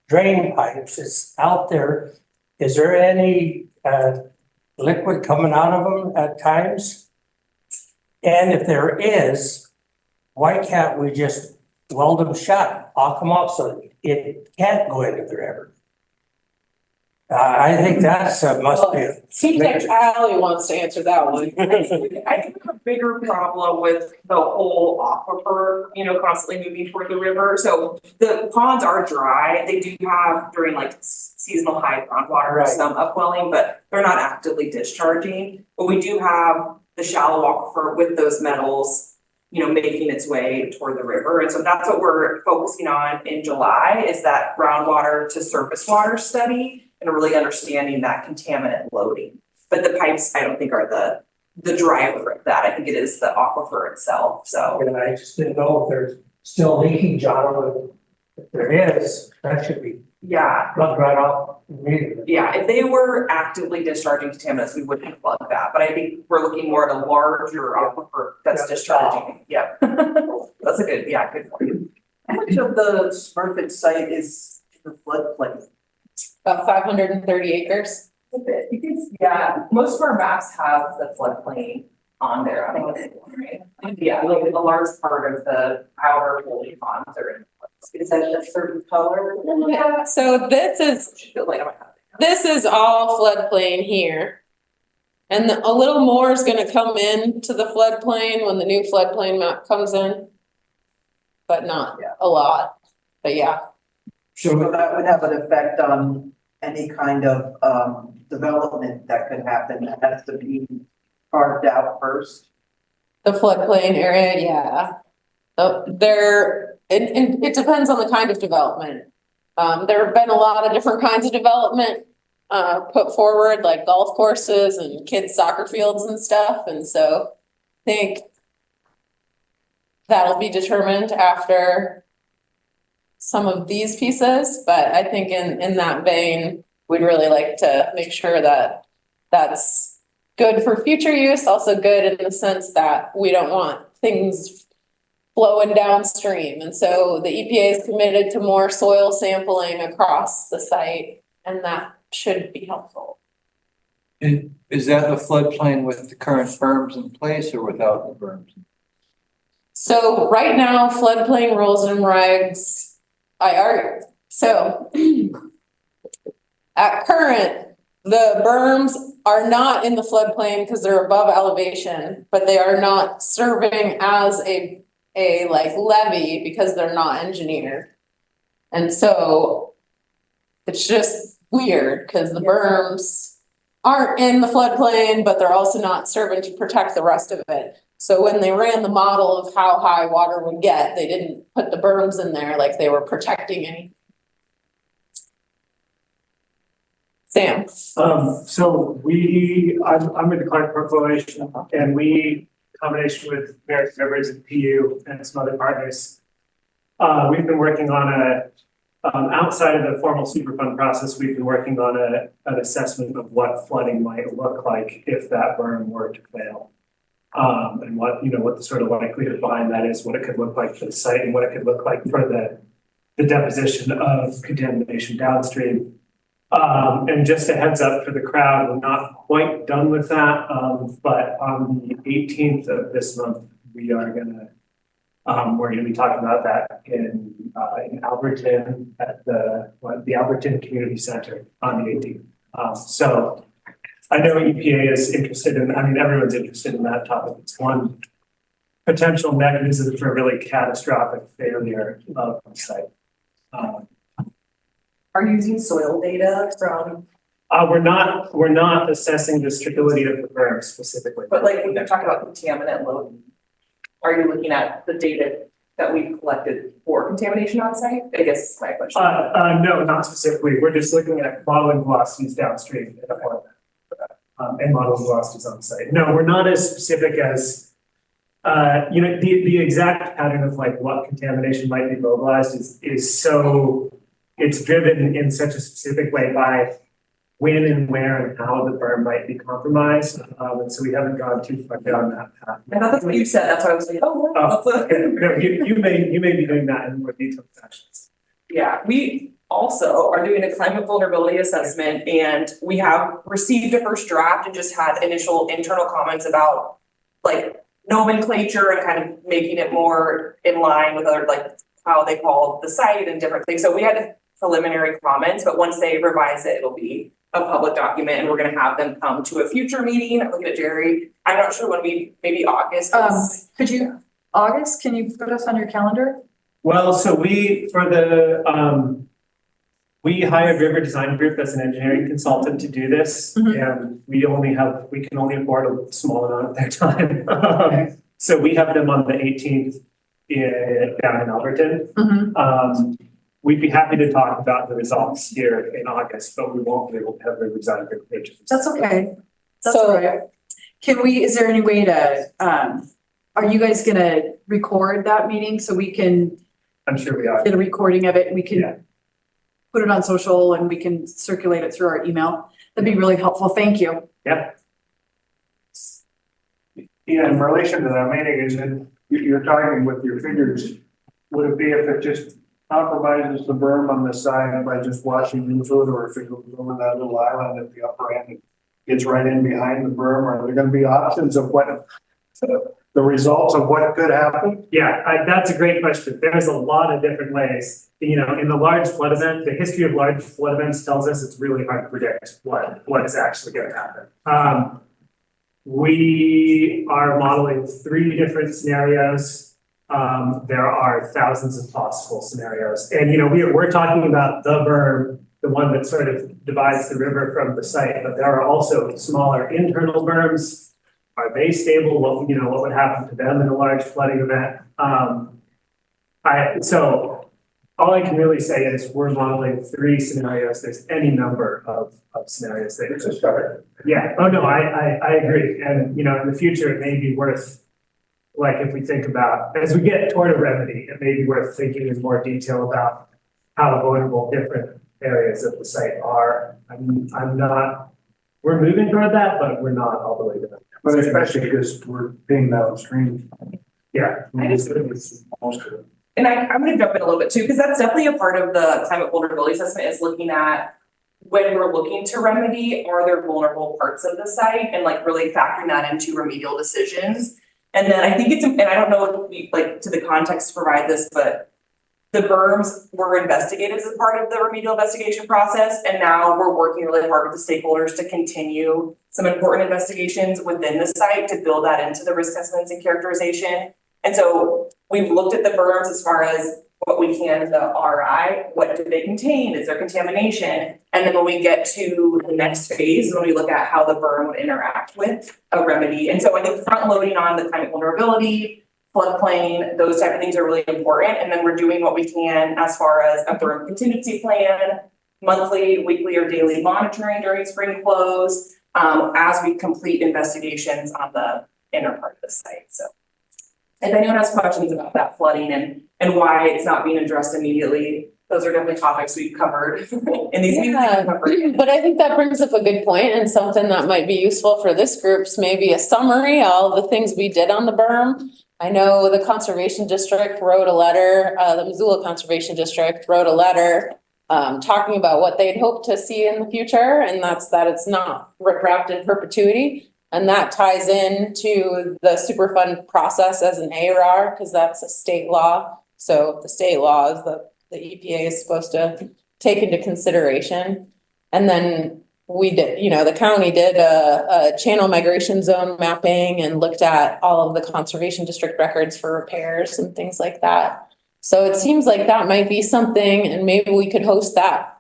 drain pipes is out there. Is there any liquid coming out of them at times? And if there is, why can't we just weld them shut, lock them off so it can't go into the river? I think that's must be. Seems like Ally wants to answer that one. I think a bigger problem with the whole aquifer, constantly moving toward the river. So the ponds are dry. They do have during like seasonal high groundwater, some upwelling, but they're not actively discharging. But we do have the shallow aquifer with those metals, making its way toward the river. And so that's what we're focusing on in July is that groundwater to surface water study and really understanding that contaminant loading. But the pipes, I don't think are the driver of that. I think it is the aquifer itself, so. And I just didn't know if there's still leakage on them. If there is, that should be plugged right off immediately. Yeah, if they were actively discharging contaminants, we wouldn't plug that. But I think we're looking more at a larger aquifer that's discharging. Yeah. That's a good for you. How much of the Smurfit site is in the floodplain? About 530 acres. Yeah, most of our maps have the floodplain on there. I think yeah, like a large part of the outer holding ponds are in. Is that a certain color? Yeah, so this is all floodplain here. And a little more is gonna come into the floodplain when the new floodplain map comes in. But not a lot, but yeah. So that would have an effect on any kind of development that could happen that has to be carved out first. The floodplain area, yeah. It depends on the kind of development. There have been a lot of different kinds of development put forward, like golf courses and kids' soccer fields and stuff. And so I think that'll be determined after some of these pieces, but I think in that vein, we'd really like to make sure that that's good for future use, also good in the sense that we don't want things flowing downstream. And so the EPA is committed to more soil sampling across the site, and that should be helpful. And is that the floodplain with the current berms in place or without the berms? So right now, floodplain rules and regs, so at current, the berms are not in the floodplain because they're above elevation, but they are not serving as a like levee because they're not engineered. And so it's just weird because the berms aren't in the floodplain, but they're also not serving to protect the rest of it. So when they ran the model of how high water would get, they didn't put the berms in there like they were protecting anything. Sam. So I'm with the Clark Fork Coalition, and we, in combination with American Rivers and PU and some other partners, we've been working on outside of the formal Superfund process, we've been working on an assessment of what flooding might look like if that berm were to fail. And what the sort of likelihood behind that is, what it could look like for the site and what it could look like for the deposition of contamination downstream. And just a heads up for the crowd, we're not quite done with that, but on the 18th of this month, we are gonna, we're gonna be talking about that in Alberton at the Alberton Community Center on the 18th. So I know EPA is interested in, I mean, everyone's interested in that topic. It's one potential mechanism for really catastrophic failure of the site. Are you using soil data from, We're not assessing the stability of the berm specifically. but like when you're talking about contaminant load, are you looking at the data that we've collected for contamination on site? I guess is my question. No, not specifically. We're just looking at modeling velocities downstream and modeling velocities on site. No, we're not as specific as the exact pattern of like what contamination might be mobilized is so it's driven in such a specific way by when and where and how the berm might be compromised. And so we haven't gone too far down that path. I thought that's what you said. That's why I was like, oh, No, you may be doing that in more detailed fashions. Yeah, we also are doing a climate vulnerability assessment, and we have received a first draft and just had initial internal comments about like nomenclature and kind of making it more in line with other, like how they call the site and different things. So we had preliminary comments, but once they revise it, it'll be a public document, and we're gonna have them come to a future meeting. I'm looking at Jerry. I'm not sure when maybe August. August, can you put us on your calendar? Well, so we hired River Design Group as an engineering consultant to do this, and we can only afford a small amount of their time. So we have them on the 18th down in Alberton. We'd be happy to talk about the results here in August, but we won't be able to have River Design Group pages. That's okay. That's all right. Is there any way to, are you guys gonna record that meeting so we can? I'm sure we are. Get a recording of it, we can put it on social and we can circulate it through our email. That'd be really helpful. Thank you. Yep. Yeah, in relation to that meeting, is it, you're talking with your figures, would it be if it just compromises the berm on the side by just washing into it, or if it goes over that little island at the upper end, it gets right in behind the berm? Are there gonna be options of what the results of what could happen? Yeah, that's a great question. There's a lot of different ways. In the large flood event, the history of large flood events tells us it's really hard to predict what is actually going to happen. We are modeling 3 different scenarios. There are thousands of possible scenarios. And, we're talking about the berm, the one that sort of divides the river from the site, but there are also smaller internal berms. Are they stable? What would happen to them in a large flooding event? So all I can really say is we're modeling 3 scenarios. There's any number of scenarios that could start. Yeah. Oh no, I agree. And in the future, it may be worth, like if we think about as we get toward a remedy, it may be worth thinking in more detail about how vulnerable different areas of the site are. We're moving toward that, but we're not all the way to that. But especially because we're being downstream. Yeah. And I'm going to jump in a little bit too, because that's definitely a part of the climate vulnerability assessment, is looking at when we're looking to remedy, are there vulnerable parts of the site, and like really factoring that into remedial decisions. And then I think and I don't know if we to the context to provide this, but the berms were investigated as a part of the remedial investigation process. And now we're working really hard with the stakeholders to continue some important investigations within the site to build that into the risk assessments and characterization. And so we've looked at the berms as far as what we can in the RI, what do they contain, is there contamination? And then when we get to the next phase, when we look at how the berm would interact with a remedy. And so I think front loading on the climate vulnerability, floodplain, those type of things are really important. And then we're doing what we can as far as a berm contingency plan, monthly, weekly, or daily monitoring during spring flows, as we complete investigations on the inner part of the site. So if anyone has questions about that flooding and why it's not being addressed immediately, those are definitely topics we've covered in these meetings. But I think that brings up a good point, and something that might be useful for this group's maybe a summary of all the things we did on the berm. I know the Conservation District wrote a letter, the Missoula Conservation District wrote a letter talking about what they'd hope to see in the future, and that's that it's not riprap in perpetuity. And that ties into the Superfund process as an ARR, because that's a state law. So the state law is the EPA is supposed to take into consideration. And then we did, the county did a channel migration zone mapping and looked at all of the conservation district records for repairs and things like that. So it seems like that might be something, and maybe we could host that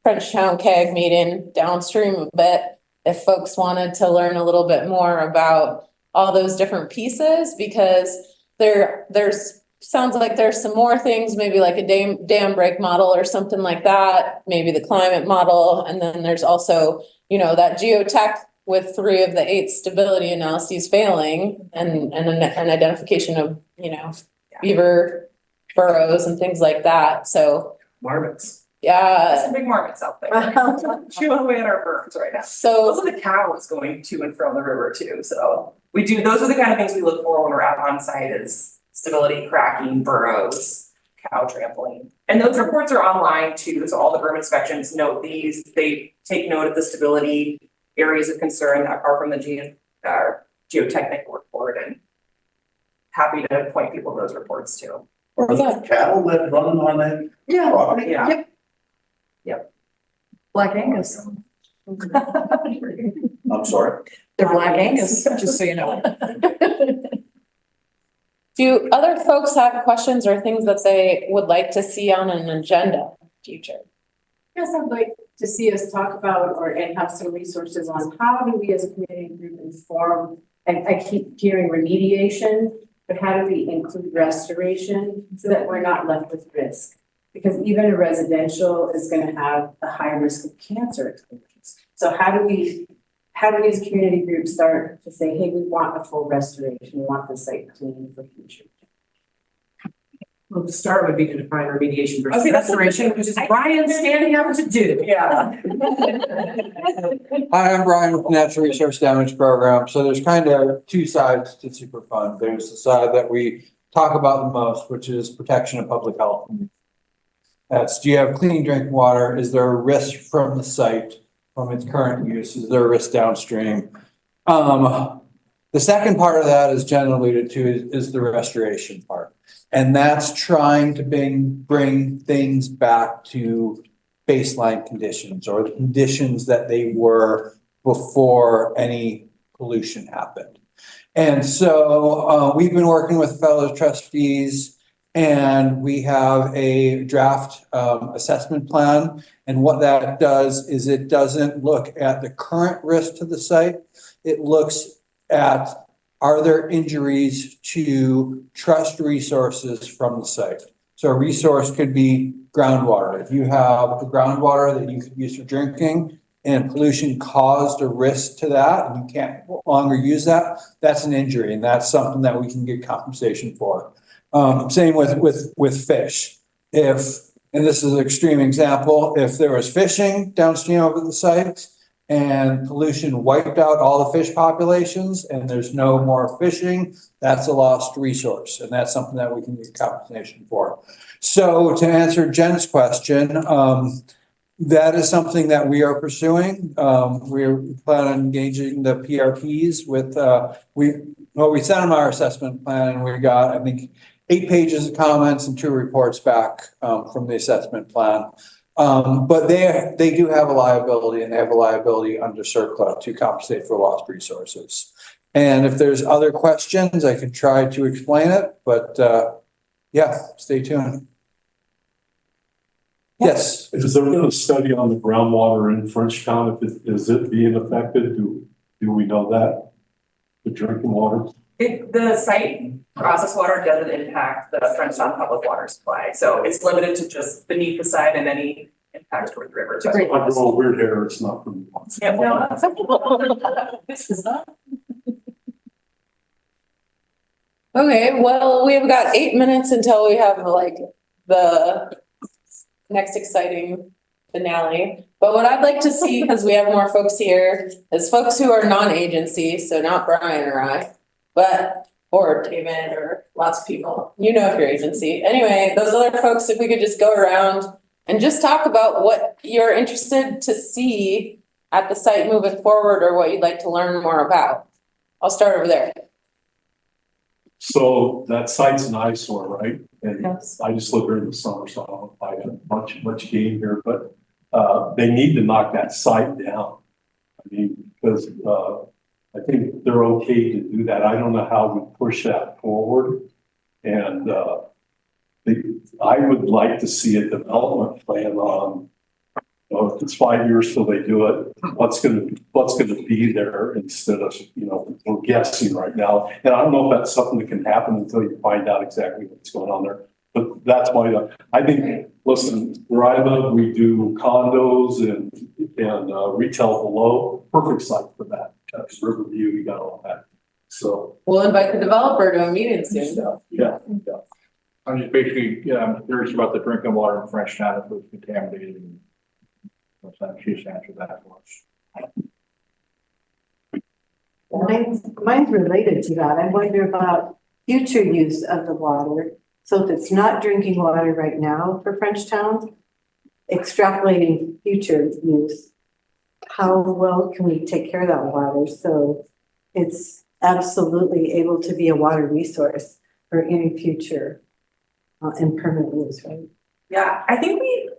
Frenchtown CAG meeting downstream a bit if folks wanted to learn a little bit more about all those different pieces, because there's sounds like there's some more things, maybe like a dam break model or something like that, maybe the climate model, and then there's also, that geotech with 3 of the 8 stability analyses failing, and an identification of, beaver burrows and things like that. So Marmots. yeah, Some big marmots out there. Chewing away at our birds right now. So those are the cows going to and from the river too. So those are the kind of things we look for when we're out on site, is stability, cracking, burrows, cow trampling. And those reports are online too. So all the berm inspections note these. They take note of the stability areas of concern that are from the geotechnical report, and happy to point people to those reports too. Are there cattle that run on that Yeah. property? Yeah. Yep. Black Angus. I'm sorry. They're Black Angus, just so you know. do other folks have questions or things that they would like to see on an agenda in the future? Yes, I'd like to see us talk about and have some resources on how do we as a community group inform, and I keep hearing remediation, but how do we include restoration so that we're not left with risk? Because even a residential is going to have a high risk of cancer exposures. So how do we as a community group start to say, hey, we want a full restoration, we want the site clean for future? Well, the start would be to define remediation Oh, versus see, that's restoration, which is Brian standing up to do. Yeah. Hi, I'm Brian with the Natural Resource Damage Program. So there's kind of 2 sides to Superfund. There's the side that we talk about the most, which is protection of public health. That's, do you have clean drinking water? Is there a risk from the site, from its current use? Is there a risk downstream? The second part of that, as Jen alluded to, is the restoration part. And that's trying to bring things back to baseline conditions, or the conditions that they were before any pollution happened. And so we've been working with fellow trustees, and we have a draft assessment plan. And what that does is it doesn't look at the current risk to the site. It looks at, are there injuries to trust resources from the site? So a resource could be groundwater. If you have a groundwater that you could use for drinking and pollution caused a risk to that, and you can't longer use that, that's an injury, and that's something that we can get compensation for. Same with fish. And this is an extreme example, if there was fishing downstream of the site and pollution wiped out all the fish populations and there's no more fishing, that's a lost resource, and that's something that we can get compensation for. So to answer Jen's question, that is something that we are pursuing. We plan on engaging the PRPs with, we sent them our assessment plan, and we got, I think, 8 pages of comments and 2 reports back from the assessment plan. But they do have a liability, and they have a liability under CERCLA to compensate for lost resources. And if there's other questions, I can try to explain it, but yeah, stay tuned. Yes. Is there a study on the groundwater in Frenchtown? Is it being affected? Do we know that? The drinking water? The site process water doesn't impact the Frenchtown public water supply. So it's limited to just beneath the site and any impacts toward the river. I'm a little weird here. It's not from. Yeah, no, This is not. Okay, well, we've got 8 minutes until we have like the next exciting finale. But what I'd like to see, because we have more folks here, is folks who are non-agency, so not Brian or I, or David or lots of people, if your agency. Anyway, those other folks, if we could just go around, and just talk about what you're interested to see at the site moving forward or what you'd like to learn more about. I'll start over there. So that site's an eyesore, right? And Yes. I just live here in the summer, so I don't buy much game here, but they need to knock that site down. I mean, because I think they're okay to do that. I don't know how we push that forward. And I would like to see a development plan on, if it's 5 years till they do it, what's gonna be there instead of, we're guessing right now. And I don't know if that's something that can happen until you find out exactly what's going on there. But that's why I think, listen, where I live, we do condos and retail below, perfect site for that. Riverview, you got all that. So. We'll invite the developer to a meeting soon. Yeah. I'm just basically, curious about the drinking water in Frenchtown, if it was contaminated. She just answered that for us. Mine's related to that. I wonder about future use of the water. So if it's not drinking water right now for Frenchtown, extrapolating future use, how well can we take care of that water so it's absolutely able to be a water resource for any future and permanent use, right? Yeah, I think we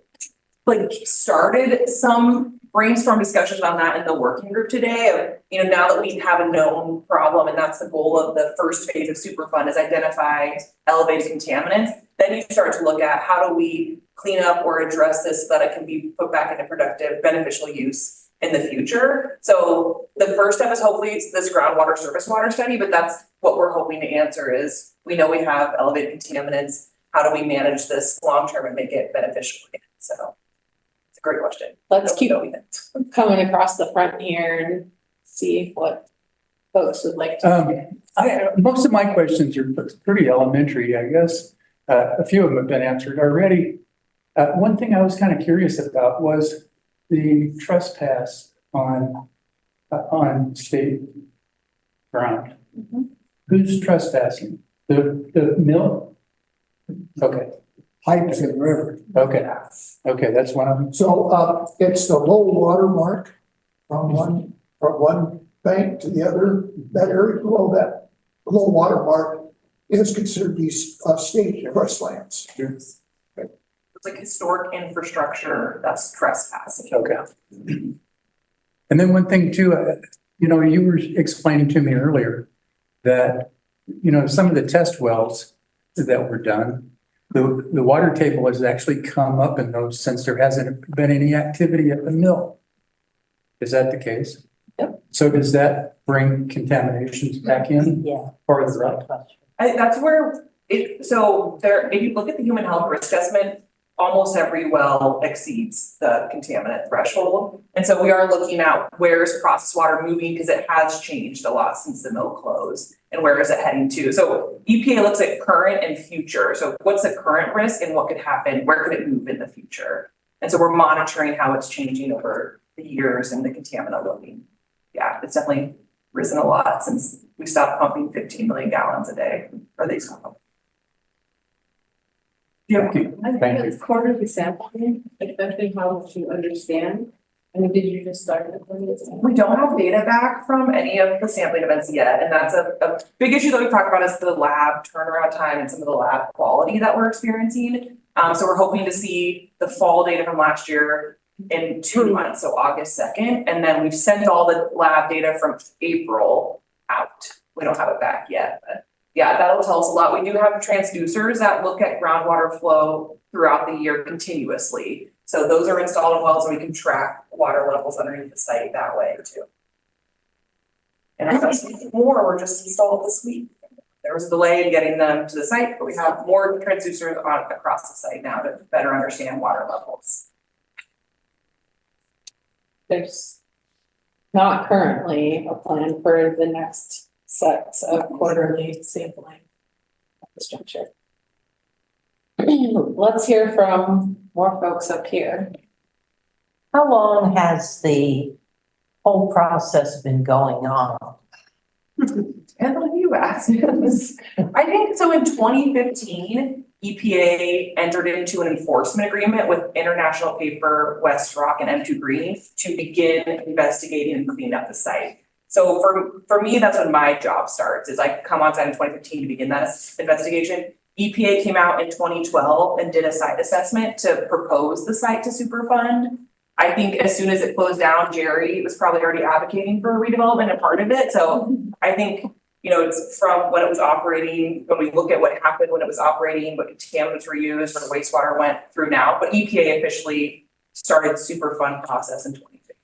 started some brainstorm discussions on that in the working group today. Now that we have a known problem, and that's the goal of the first phase of Superfund, is identify elevated contaminants. Then you start to look at how do we clean up or address this so that it can be put back into productive, beneficial use in the future. So the first step is hopefully this groundwater surface water study, but that's what we're hoping to answer is, we know we have elevated contaminants. How do we manage this long-term and make it beneficial again? So it's a great question. Let's keep coming across the front here and see what folks would like to. Most of my questions are pretty elementary, I guess. A few of them have been answered already. One thing I was kind of curious about was the trespass on state ground. Mm-hmm. Who's trespassing? The mill? Okay. Pipes in the river. Okay, that's one of them. So it's the low water mark from one bank to the other. That area below that low water mark is considered these state crest lands. It's like historic infrastructure that's trespassing. Okay. And then one thing too, you were explaining to me earlier that, some of the test wells that were done, the water table has actually come up in those since there hasn't been any activity at the mill. Is that the case? Yep. So does that bring contaminations back in? Yeah. Farther up? That's where if you look at the human health risk assessment, almost every well exceeds the contaminant threshold. And so we are looking at where is processed water moving, because it has changed a lot since the mill closed, and where is it heading to? So EPA looks at current and future. So what's the current risk and what could happen? Where could it move in the future? And so we're monitoring how it's changing over the years and the contaminant loading. Yeah, it's definitely risen a lot since we stopped pumping 15 million gallons a day, or they stopped pumping. I think it's quarterly sampling, especially how to understand. I mean, did you just start the quarterly sampling? We don't have data back from any of the sampling events yet, and that's a big issue that we talked about is the lab turnaround time and some of the lab quality that we're experiencing. So we're hoping to see the fall data from last year in 2 months, so August 2nd, and then we've sent all the lab data from April out. We don't have it back yet, but yeah, that'll tell us a lot. We do have transducers that look at groundwater flow throughout the year continuously. So those are installed in wells and we can track water levels underneath the site that way too. And I've got some more were just installed this week. There was a delay in getting them to the site, but we have more transducers across the site now to better understand water levels. There's not currently a plan for the next sets of quarterly sampling at this juncture. Let's hear from more folks up here. How long has the whole process been going on? Depends on who you ask. I think so in 2015, EPA entered into an enforcement agreement with International Paper, West Rock, and M2 Green to begin investigating and cleaning up the site. So for me, that's when my job starts, is I come on site in 2015 to begin that investigation. EPA came out in 2012 and did a site assessment to propose the site to Superfund. I think as soon as it closed down, Jerry was probably already advocating for redevelopment and part of it. So I think, you know, it's from when it was operating, when we look at what happened when it was operating, what contaminants were used, where the wastewater went through now, but EPA officially started Superfund process in 2015.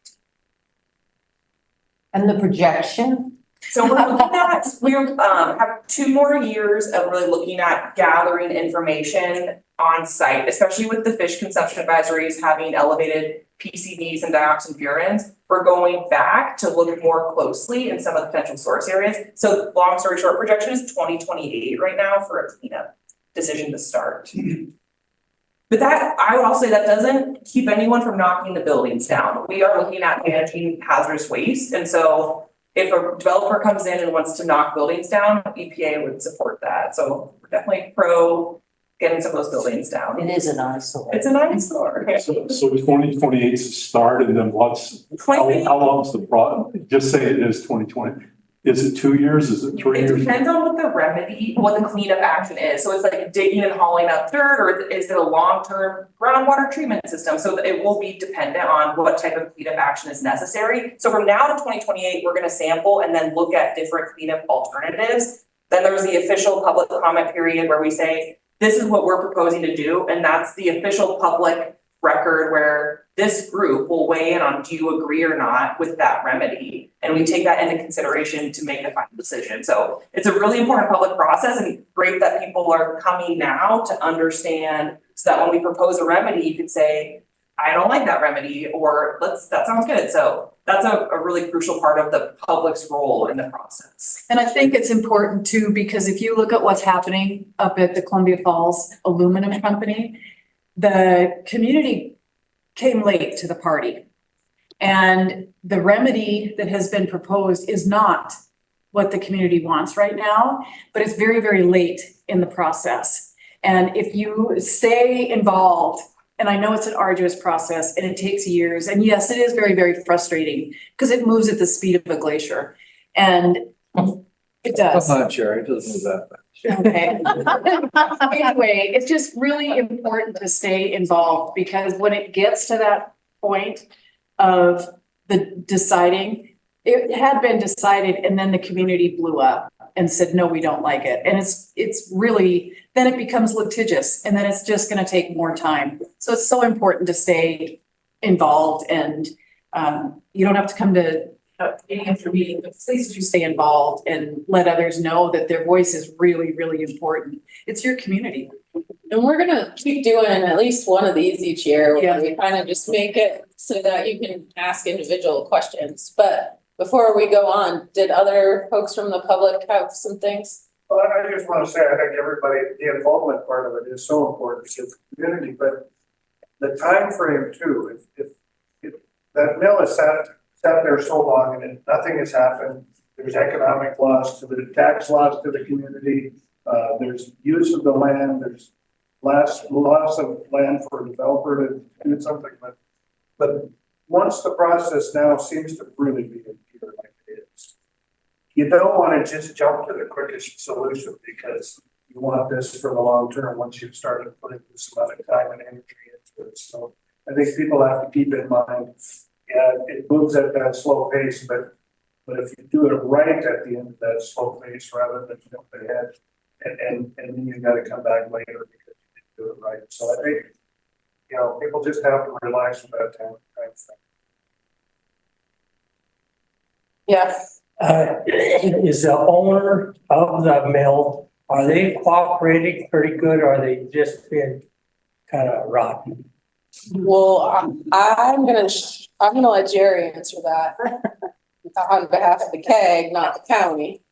And the projection? So we're looking at, we have 2 more years of really looking at gathering information on site, especially with the fish consumption advisories having elevated PCBs and dioxin furans. We're going back to look more closely in some of the potential source areas. So long story short, projection is 2028 right now for a cleanup decision to start. But that, I would also say that doesn't keep anyone from knocking the buildings down. We are looking at managing hazardous waste. And so if a developer comes in and wants to knock buildings down, EPA would support that. So we're definitely pro getting some of those buildings down. It is an eyesore. It's an eyesore. So 2028 is the start, and then how long's the project? Just say it is 2020. Is it 2 years? Is it 3 years? It depends on what the remedy, what the cleanup action is. So it's like digging and hauling up dirt, or is it a long-term groundwater treatment system? So it will be dependent on what type of cleanup action is necessary. So from now to 2028, we're gonna sample and then look at different cleanup alternatives. Then there's the official public comment period where we say, this is what we're proposing to do. And that's the official public record where this group will weigh in on, do you agree or not with that remedy? And we take that into consideration to make a final decision. So it's a really important public process, and great that people are coming now to understand, so that when we propose a remedy, you can say, I don't like that remedy, or that sounds good. So that's a really crucial part of the public's role in the process. And I think it's important too, because if you look at what's happening up at the Columbia Falls Aluminum Company, the community came late to the party. And the remedy that has been proposed is not what the community wants right now, but it's very, very late in the process. And if you stay involved, and I know it's an arduous process and it takes years, and yes, it is very, very frustrating because it moves at the speed of a glacier. And it does. Come on, Jerry, it doesn't move that fast. Okay. Anyway, it's just really important to stay involved, because when it gets to that point of the deciding, it had been decided and then the community blew up and said, no, we don't like it. And it's really, then it becomes litigious, and then it's just gonna take more time. So it's so important to stay involved, and you don't have to come to any of your meetings, but please do stay involved and let others know that their voice is really, really important. It's your community. And we're gonna keep doing at least one of these each year, where we kind of just make it so that you can ask individual questions. But before we go on, did other folks from the public have some things? Well, I just want to say, I think everybody, the involvement part of it is so important to the community, but the time frame too, if that mill is sat there so long and nothing has happened, there's economic loss to the tax loss to the community, there's use of the land, there's loss of land for a developer to do something, but once the process now seems to really be in gear like it is, you don't want to just jump to the quickest solution, because you want this for the long term once you've started putting some other time and energy into it. So I think people have to keep in mind, yeah, it moves at that slow pace, but if you do it right at the end of that slow pace rather than jump ahead, and then you got to come back later because you didn't do it right. So I think, you know, people just have to relax with that time frame. Yes. Is the owner of the mill, are they cooperating pretty good, or are they just being kind of rotten? Well, I'm gonna let Jerry answer that on behalf of the CAG, not the county.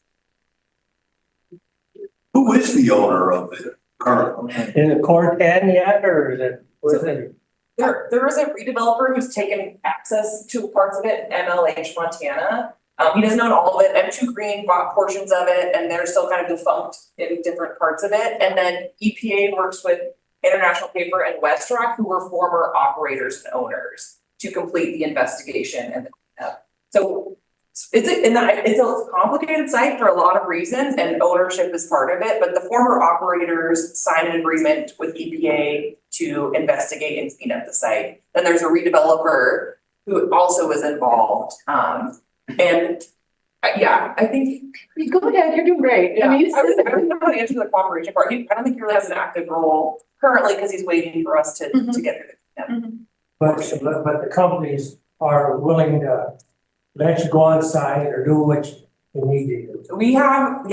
Who is the owner of it currently? Is it Core 10 yet, or is it, was it? There is a redeveloper who's taken access to parts of it, MLH Montana. He doesn't own all of it. M2 Green bought portions of it and they're still kind of defunct in different parts of it. And then EPA works with International Paper and WestRock, who were former operators and owners, to complete the investigation and the cleanup. So it's a complicated site for a lot of reasons, and ownership is part of it, but the former operators signed an agreement with EPA to investigate and clean up the site. Then there's a redeveloper who also was involved. Yeah, I think. Go ahead, you're doing great. Yeah, I don't know how to answer the cooperation part. I don't think he really has an active role currently because he's waiting for us to get through the cleanup. But the companies are willing to let you go on site or do what you need to do. We have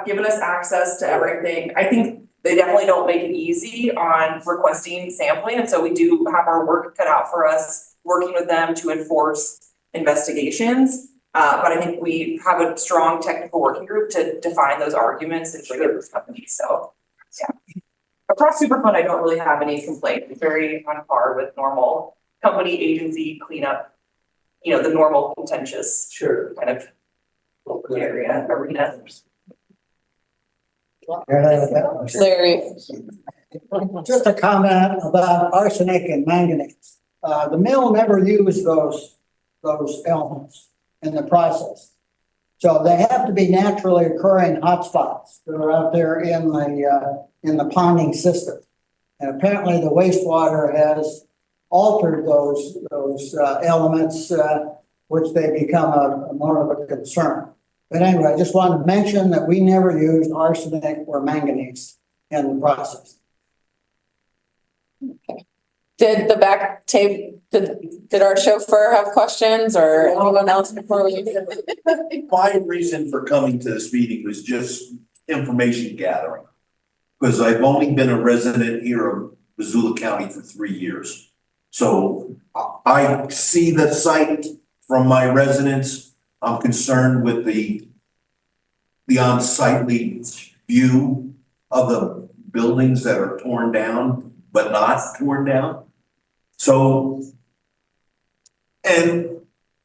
given us access to everything. I think they definitely don't make it easy on requesting sampling. And so we do have our work cut out for us working with them to enforce investigations. But I think we have a strong technical working group to define those arguments and trigger those companies. So yeah. Across Superfund, I don't really have any complaints. It's very on par with normal company agency cleanup, the normal contentious kind of arena. Larry. Just a comment about arsenic and manganese. The mill never used those elements in the process. So they have to be naturally occurring hotspots that are out there in the ponding system. And apparently the wastewater has altered those elements, which they become more of a concern. But anyway, I just wanted to mention that we never used arsenic or manganese in the process. Okay. Did the back tape, did our chauffeur have questions or anyone else before we? My reason for coming to this meeting was just information gathering. Because I've only been a resident here of Missoula County for 3 years. So I see the site from my residence. I'm concerned with the unsightly view of the buildings that are torn down, but not torn down. So, and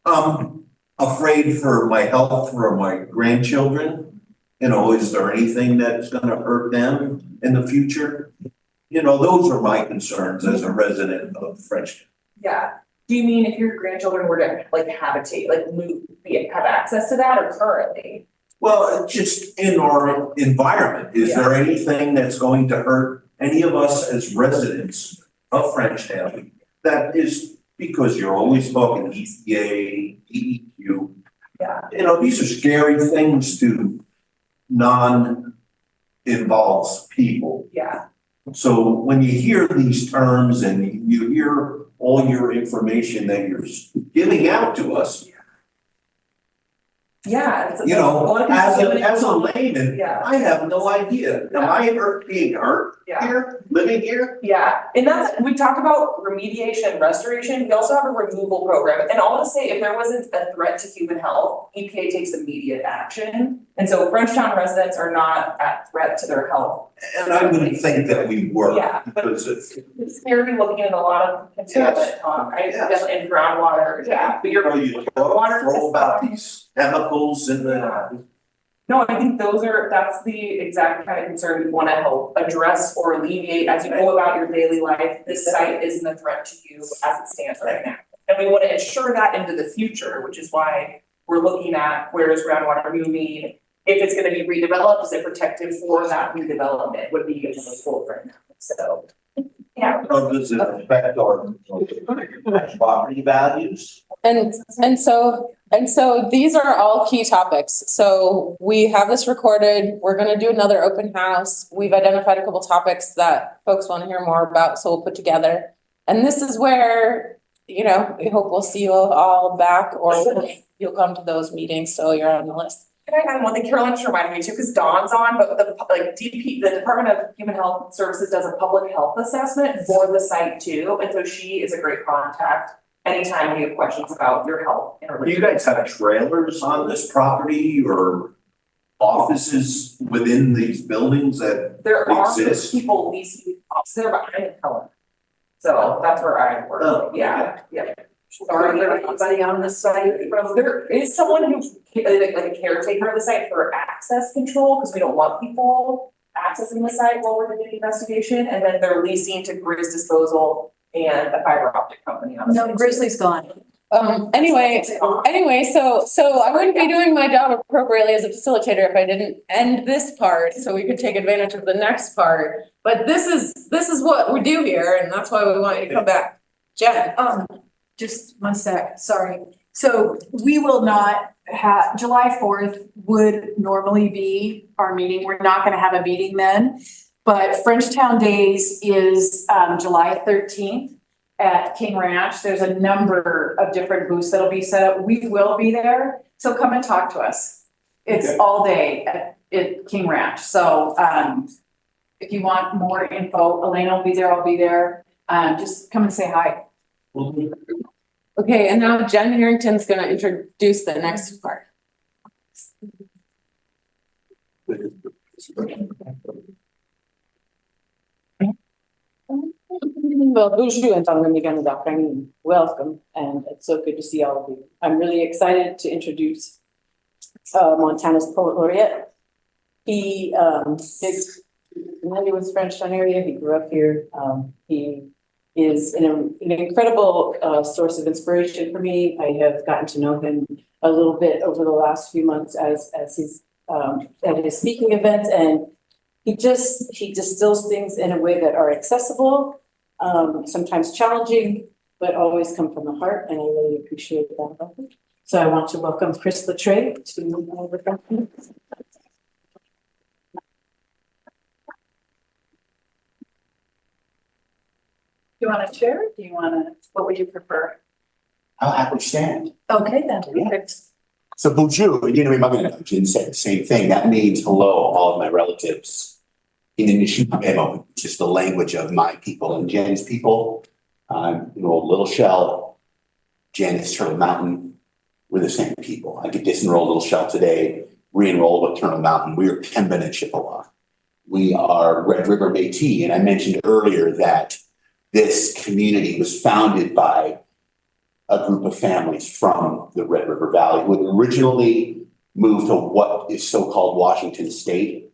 I'm afraid for my health, for my grandchildren. Is there anything that's gonna hurt them in the future? Those are my concerns as a resident of Frenchtown. Yeah. Do you mean if your grandchildren were to habitate, have access to that or currently? Well, just in our environment, is there anything that's going to hurt any of us as residents of Frenchtown? That is because you're always talking EPA, DEQ. Yeah. These are scary things to non-involved people. Yeah. So when you hear these terms and you hear all your information that you're giving out to us, yeah, as a layman, I have no idea. Am I being hurt here, living here? Yeah, and we talked about remediation and restoration. We also have a removal program. And I'll just say, if there wasn't a threat to human health, EPA takes immediate action. And so Frenchtown residents are not at threat to their health. And I wouldn't think that we were. Yeah, but it's scary looking at a lot of contaminant talk, right? Definitely in groundwater. Yeah, but throw about these chemicals in the. No, I think that's the exact kind of concern we want to help address or alleviate as you go about your daily life. This site isn't a threat to you as it stands right now. And we want to ensure that into the future, which is why we're looking at where is groundwater moving. If it's going to be redeveloped, is it protected for that redevelopment? Would be full right now. So, yeah. How does it affect our property values? And so these are all key topics. So we have this recorded. We're going to do another open house. We've identified a couple topics that folks want to hear more about, so we'll put together. And this is where, we hope we'll see you all back, or you'll come to those meetings, so you're on the list. Can I add one thing? Caroline just reminded me too, because Dawn's on, but the Department of Human Health Services does a public health assessment for the site too. And so she is a great contact anytime you have questions about your health. Do you guys have trailers on this property or offices within these buildings that there exist? Are people leasing offices there, but I'm in Helen. So that's where I work. Oh, yeah. Or is there anybody on the site from? There is someone who, like a caretaker of the site for access control, because we don't want people accessing the site while we're doing the investigation, and then they're leasing to Grizz Disposal and a fiber optic company on the site. No, Grizzly's gone. Anyway, so I wouldn't be doing my job appropriately as a facilitator if I didn't end this part, so we could take advantage of the next part. But this is what we do here, and that's why we want you to come back. Jen? Just one sec, sorry. So we will not have, July 4th would normally be our meeting. We're not gonna have a meeting then. But Frenchtown Days is July 13th at King Ranch. There's a number of different booths that'll be set up. We will be there, so come and talk to us. It's all day at King Ranch. So if you want more info, Elena will be there, I'll be there. Just come and say hi. Okay, and now Jen Harrington's gonna introduce the next part. Well, bonjour and welcome, and it's so good to see all of you. I'm really excited to introduce Montana's Poet Laureate. He is familiar with Frenchtown area. He grew up here. He is an incredible source of inspiration for me. I have gotten to know him a little bit over the last few months as he's at his speaking events, and he distills things in a way that are accessible, sometimes challenging, but always come from the heart, and I really appreciate that about him. So I want to welcome Chris Latray to move over from me. Do you want to share? Do you want to, what would you prefer? I'll happily stand. Okay, then, perfect. So bonjour, you know, my mother Jen said the same thing. That means hello, all of my relatives in Anishinaabe, which is the language of my people and Jen's people. Enrolled Little Shell, Jen is Turtle Mountain. We're the same people. I could disenroll Little Shell today, re-enroll with Turtle Mountain. We are Pembina and Chippewa. We are Red River Métis, and I mentioned earlier that this community was founded by a group of families from the Red River Valley who had originally moved to what is so-called Washington State.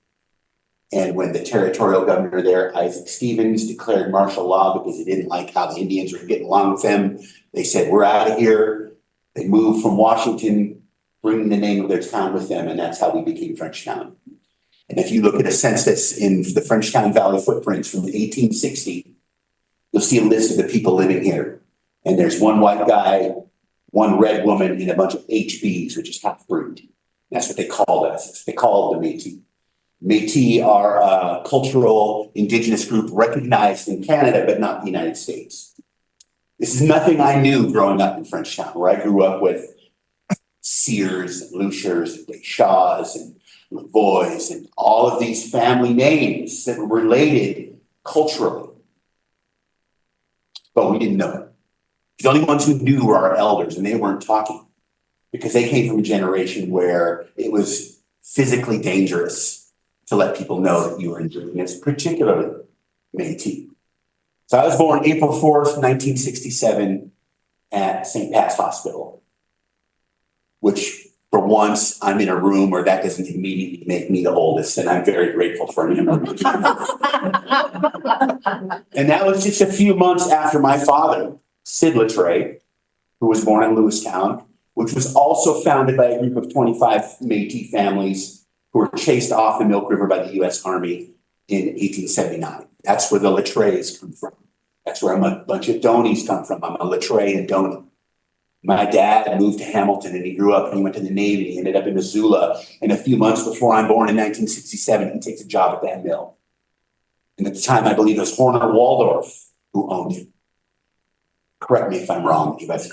And when the territorial governor there, Isaac Stevens, declared martial law because he didn't like how the Indians were getting along with them, they said, we're out of here. They moved from Washington, bringing the name of their town with them, and that's how we became Frenchtown. And if you look at a census in the Frenchtown Valley footprints from 1860, you'll see a list of the people living here. And there's one white guy, one red woman, and a bunch of HBs, which is half-breed. That's what they called us. They called the Métis. Métis are a cultural indigenous group recognized in Canada, but not the United States. This is nothing I knew growing up in Frenchtown, where I grew up with Sears, Lushers, Deshaws, and Lavois, and all of these family names that were related culturally. But we didn't know it. The only ones who knew were our elders, and they weren't talking because they came from a generation where it was physically dangerous to let people know that you were indigenous, particularly Métis. So I was born April 4th, 1967 at St. Pat's Hospital, which for once I'm in a room where that doesn't immediately make me the oldest, and I'm very grateful for him. And that was just a few months after my father, Sid Latray, who was born in Lewistown, which was also founded by a group of 25 Métis families who were chased off the Milk River by the US Army in 1879. That's where the Latrays come from. That's where a bunch of Donis come from. I'm a Latray and Doni. My dad moved to Hamilton and he grew up and he went to the Navy. He ended up in Missoula. And a few months before I'm born in 1967, he takes a job at that mill. And at the time, I believe it was Horner Waldorf who owned it. Correct me if I'm wrong, you guys.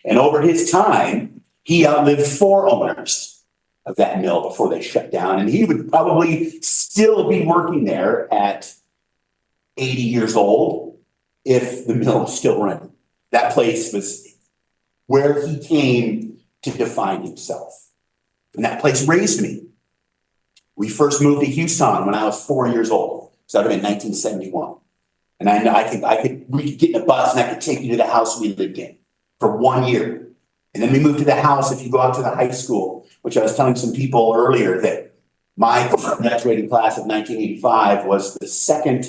And over his time, he outlived 4 owners of that mill before they shut down. And he would probably still be working there at 80 years old if the mill was still running. That place was where he came to define himself. And that place raised me. We first moved to Houston when I was 4 years old. So that would have been 1971. And I know we could get in a bus and I could take you to the house we lived in for 1 year. And then we moved to the house. If you go out to the high school, which I was telling some people earlier that my graduating class of 1985 was the second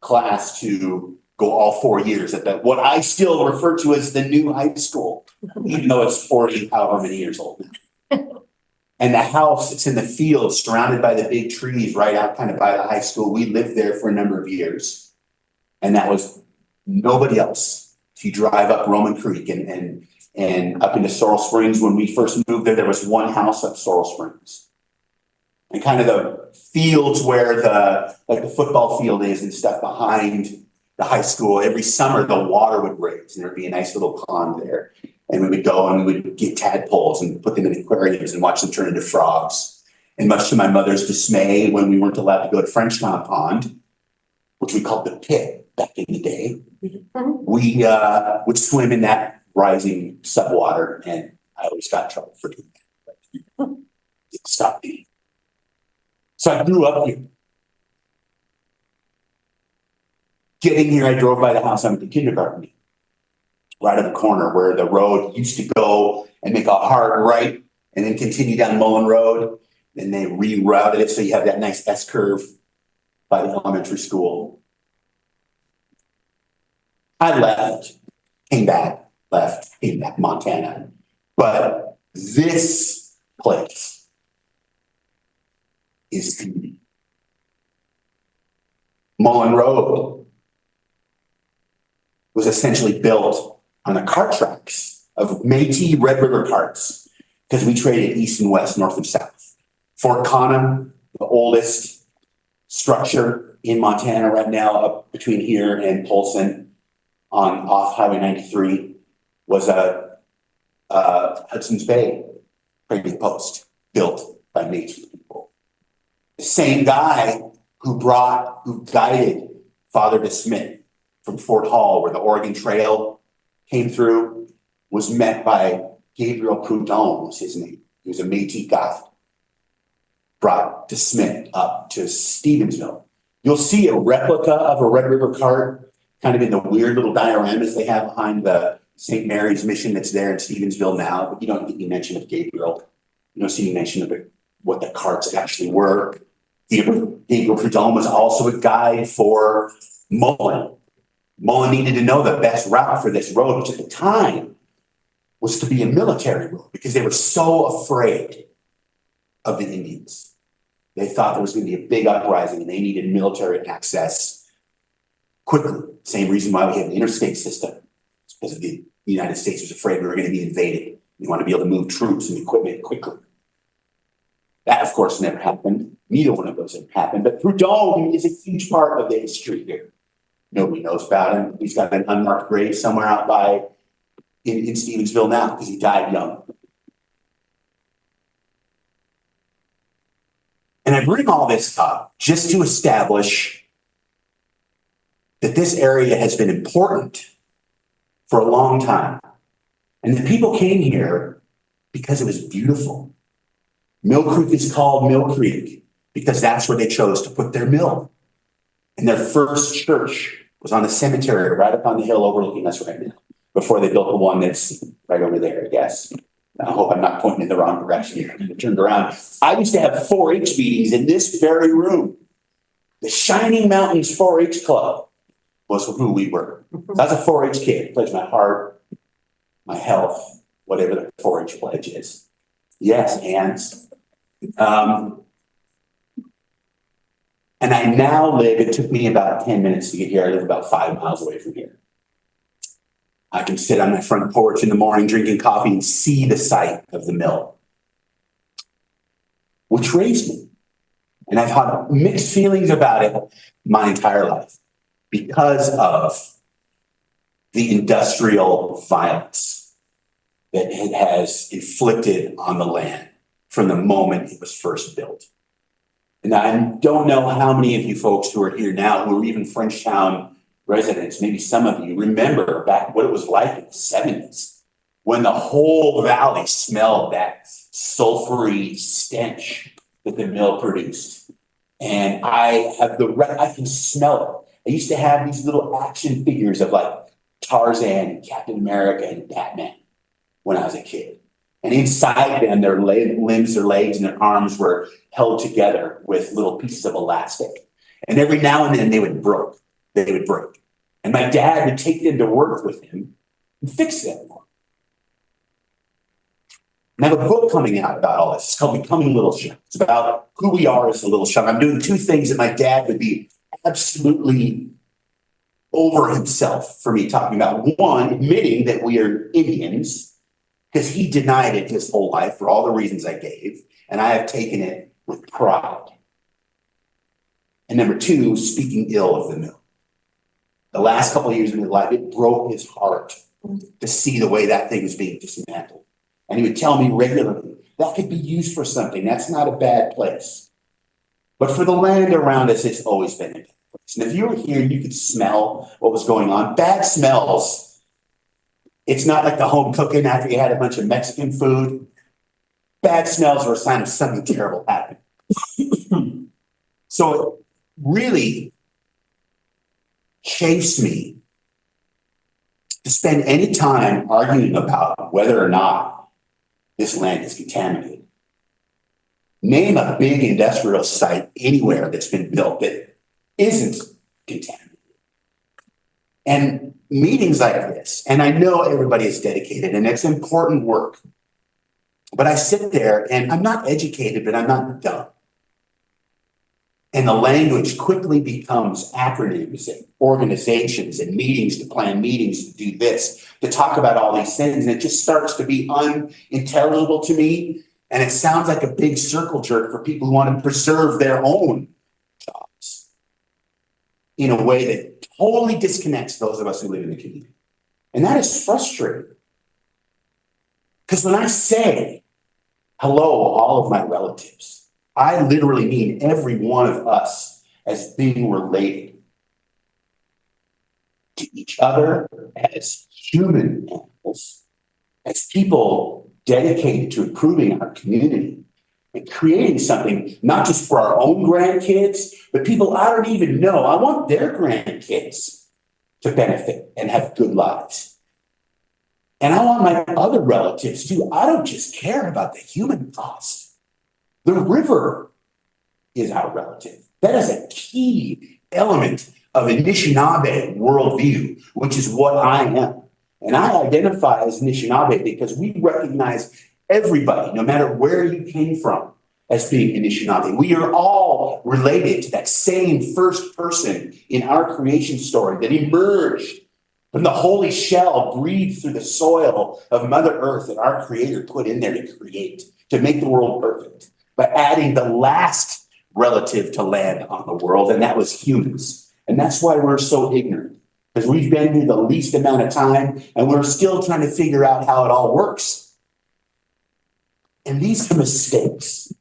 class to go all 4 years at that, what I still refer to as the new high school, even though it's 40, however many years old now. And the house, it's in the field, surrounded by the big trees right out kind of by the high school. We lived there for a number of years. And that was nobody else. If you drive up Roman Creek and up into Sorrel Springs, when we first moved there was one house up Sorrel Springs. And kind of the fields where the football field is and stuff behind the high school, every summer the water would raise and there'd be a nice little pond there. And we would go and we would get tadpoles and put them in aquariums and watch them turn into frogs. And much to my mother's dismay, when we weren't allowed to go to Frenchtown Pond, which we called the pit back in the day, we would swim in that rising subwater, and I always got in trouble for doing that. But it stopped me. So I grew up here. Getting here, I drove by the house I went to kindergarten, right on the corner where the road used to go and make a hard right and then continue down Mullen Road. Then they rerouted it so you have that nice S curve by the elementary school. I left, came back, left, came back, Montana. But this place is community. Mullen Road was essentially built on the cart tracks of Métis Red River carts, because we traded east and west, north and south. Fort Connor, the oldest structure in Montana right now, up between here and Polson on off Highway 93, was a Hudson's Bay trading post built by Métis people. The same guy who guided Father DeSmith from Fort Hall, where the Oregon Trail came through, was met by Gabriel Prudhomme, was his name. He was a Métis guy. Brought DeSmith up to Stevensville. You'll see a replica of a Red River cart, kind of in the weird little dioramas they have behind the St. Mary's mission that's there in Stevensville now, but you don't get any mention of Gabriel. You don't see any mention of what the carts actually were. Gabriel Prudhomme was also a guide for Mullen. Mullen needed to know the best route for this road, which at the time was to be a military road, because they were so afraid of the Indians. They thought there was going to be a big uprising and they needed military access quickly. Same reason why we have the interstate system. It's because the United States was afraid we were going to be invaded. We wanted to be able to move troops and equipment quickly. That, of course, never happened. Neither one of those ever happened. But Prudhomme is a huge part of the history here. Nobody knows about him. He's got an unmarked grave somewhere out by in Stevensville now because he died young. And I bring all this up just to establish that this area has been important for a long time. And the people came here because it was beautiful. Mill Creek is called Mill Creek because that's where they chose to put their mill. And their first church was on the cemetery right up on the hill overlooking us right now, before they built the one that's right over there, I guess. I hope I'm not pointing in the wrong direction here. I turned around. I used to have 4-H meetings in this very room. The Shining Mountains 4-H Club was who we were. I was a 4-H kid. Pledged my heart, my health, whatever the 4-H pledge is. Yes, hands. And I now live, it took me about 10 minutes to get here. I live about 5 miles away from here. I can sit on my front porch in the morning drinking coffee and see the site of the mill, which raised me. And I've had mixed feelings about it my entire life because of the industrial violence that it has inflicted on the land from the moment it was first built. And I don't know how many of you folks who are here now, who are even Frenchtown residents, maybe some of you remember back what it was like in the 70s when the whole valley smelled that sulfury stench that the mill produced. And I can smell it. I used to have these little action figures of like Tarzan and Captain America and Batman when I was a kid. And inside them, their limbs, their legs, and their arms were held together with little pieces of elastic. And every now and then they would break. They would break. And my dad would take them to work with him and fix them. And I have a book coming out about all this. It's called Becoming Little Chunk. It's about who we are as a little chunk. I'm doing two things that my dad would be absolutely over himself for me talking about. One, admitting that we are Indians, because he denied it his whole life for all the reasons I gave, and I have taken it with pride. And number two, speaking ill of the mill. The last couple of years of his life, it broke his heart to see the way that thing was being dismantled. And he would tell me regularly, that could be used for something. That's not a bad place. But for the land around us, it's always been a bad place. And if you were here, you could smell what was going on. Bad smells. It's not like the home cooking after you had a bunch of Mexican food. Bad smells are a sign of something terrible happening. So it really chafes me to spend any time arguing about whether or not this land is contaminated. Name a big industrial site anywhere that's been built that isn't contaminated. And meetings like this, and I know everybody is dedicated and it's important work, but I sit there and I'm not educated, but I'm not dumb. And the language quickly becomes acronyms and organizations and meetings to plan meetings to do this, to talk about all these things. And it just starts to be unintelligible to me. And it sounds like a big circle jerk for people who want to preserve their own jobs in a way that totally disconnects those of us who live in the community. And that is frustrating. Because when I say hello, all of my relatives, I literally mean every one of us as being related to each other as human animals, as people dedicated to improving our community and creating something not just for our own grandkids, but people I don't even know. I want their grandkids to benefit and have good lives. And I want my other relatives too. I don't just care about the human cost. The river is our relative. That is a key element of Anishinaabe worldview, which is what I am. And I identify as Anishinaabe because we recognize everybody, no matter where you came from, as being Anishinaabe. We are all related to that same first person in our creation story that emerged from the holy shell, breathed through the soil of Mother Earth that our Creator put in there to create, to make the world perfect, by adding the last relative to land on the world, and that was humans. And that's why we're so ignorant, because we've been here the least amount of time, and we're still trying to figure out how it all works. And these are mistakes.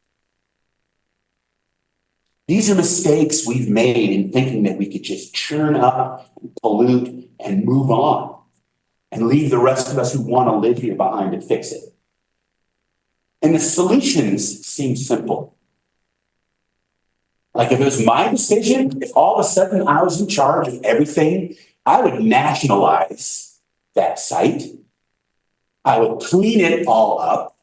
These are mistakes we've made in thinking that we could just churn up and pollute and move on and leave the rest of us who want to live here behind and fix it. And the solutions seem simple. Like if it was my decision, if all of a sudden I was in charge of everything, I would nationalize that site. I would clean it all up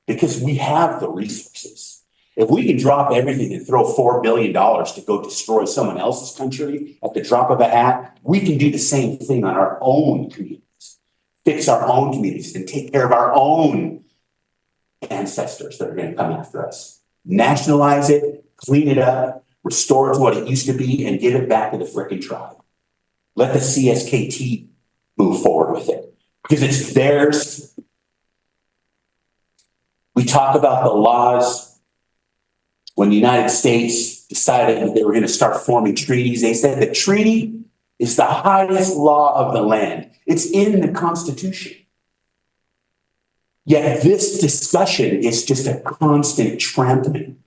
because we have the resources. If we can drop everything and throw $4 billion to go destroy someone else's country at the drop of a hat, we can do the same thing on our own communities, fix our own communities and take care of our own ancestors that are going to come after us. Nationalize it, clean it up, restore it to what it used to be, and give it back to the frickin' tribe. Let the CSKT move forward with it because it's theirs. We talk about the laws. When the United States decided that they were going to start forming treaties, they said the treaty is the highest law of the land. It's in the Constitution. Yet this discussion is just a constant trampling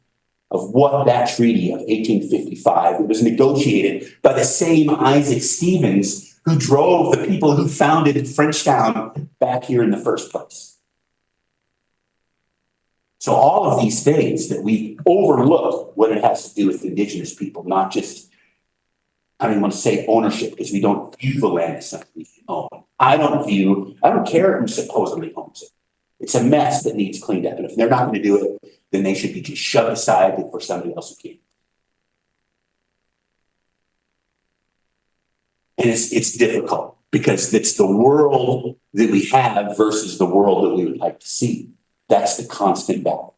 of what that treaty of 1855, it was negotiated by the same Isaac Stevens who drove the people who founded Frenchtown back here in the first place. So all of these things that we overlook when it has to do with Indigenous people, not just I don't even want to say ownership because we don't view the land as something we own. I don't care who supposedly owns it. It's a mess that needs cleaned up. And if they're not going to do it, then they should be just shoved aside for somebody else who can. And it's difficult because it's the world that we have versus the world that we would like to see. That's the constant battle.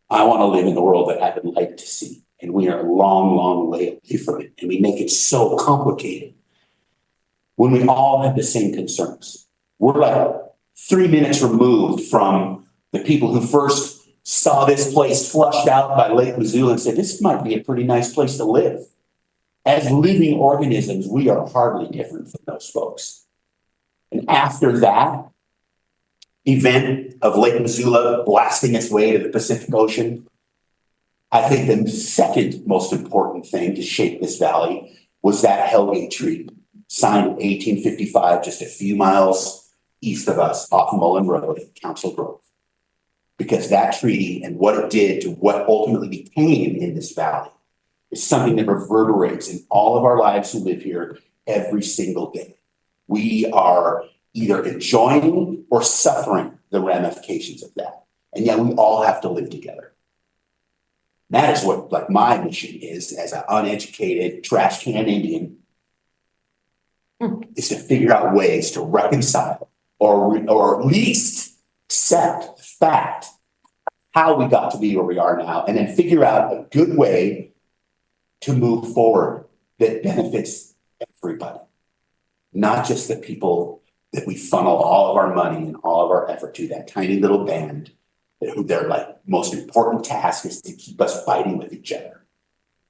I want to live in the world that I would like to see. And we are a long, long way away from it. And we make it so complicated when we all have the same concerns. We're like 3 minutes removed from the people who first saw this place flushed out by Lake Missoula and said, this might be a pretty nice place to live. As living organisms, we are hardly different from those folks. And after that event of Lake Missoula blasting its way to the Pacific Ocean, I think the second most important thing to shape this valley was that Hellgate Treaty, signed in 1855, just a few miles east of us off Mullen Road in Council Grove. Because that treaty and what it did to what ultimately became in this valley is something that reverberates in all of our lives who live here every single day. We are either enjoying or suffering the ramifications of that. And yet we all have to live together. That is what like my mission is as an uneducated trash can Indian, is to figure out ways to reconcile or at least accept the fact how we got to be where we are now, and then figure out a good way to move forward that benefits everybody, not just the people that we funnel all of our money and all of our effort to, that tiny little band who their like most important task is to keep us fighting with each other.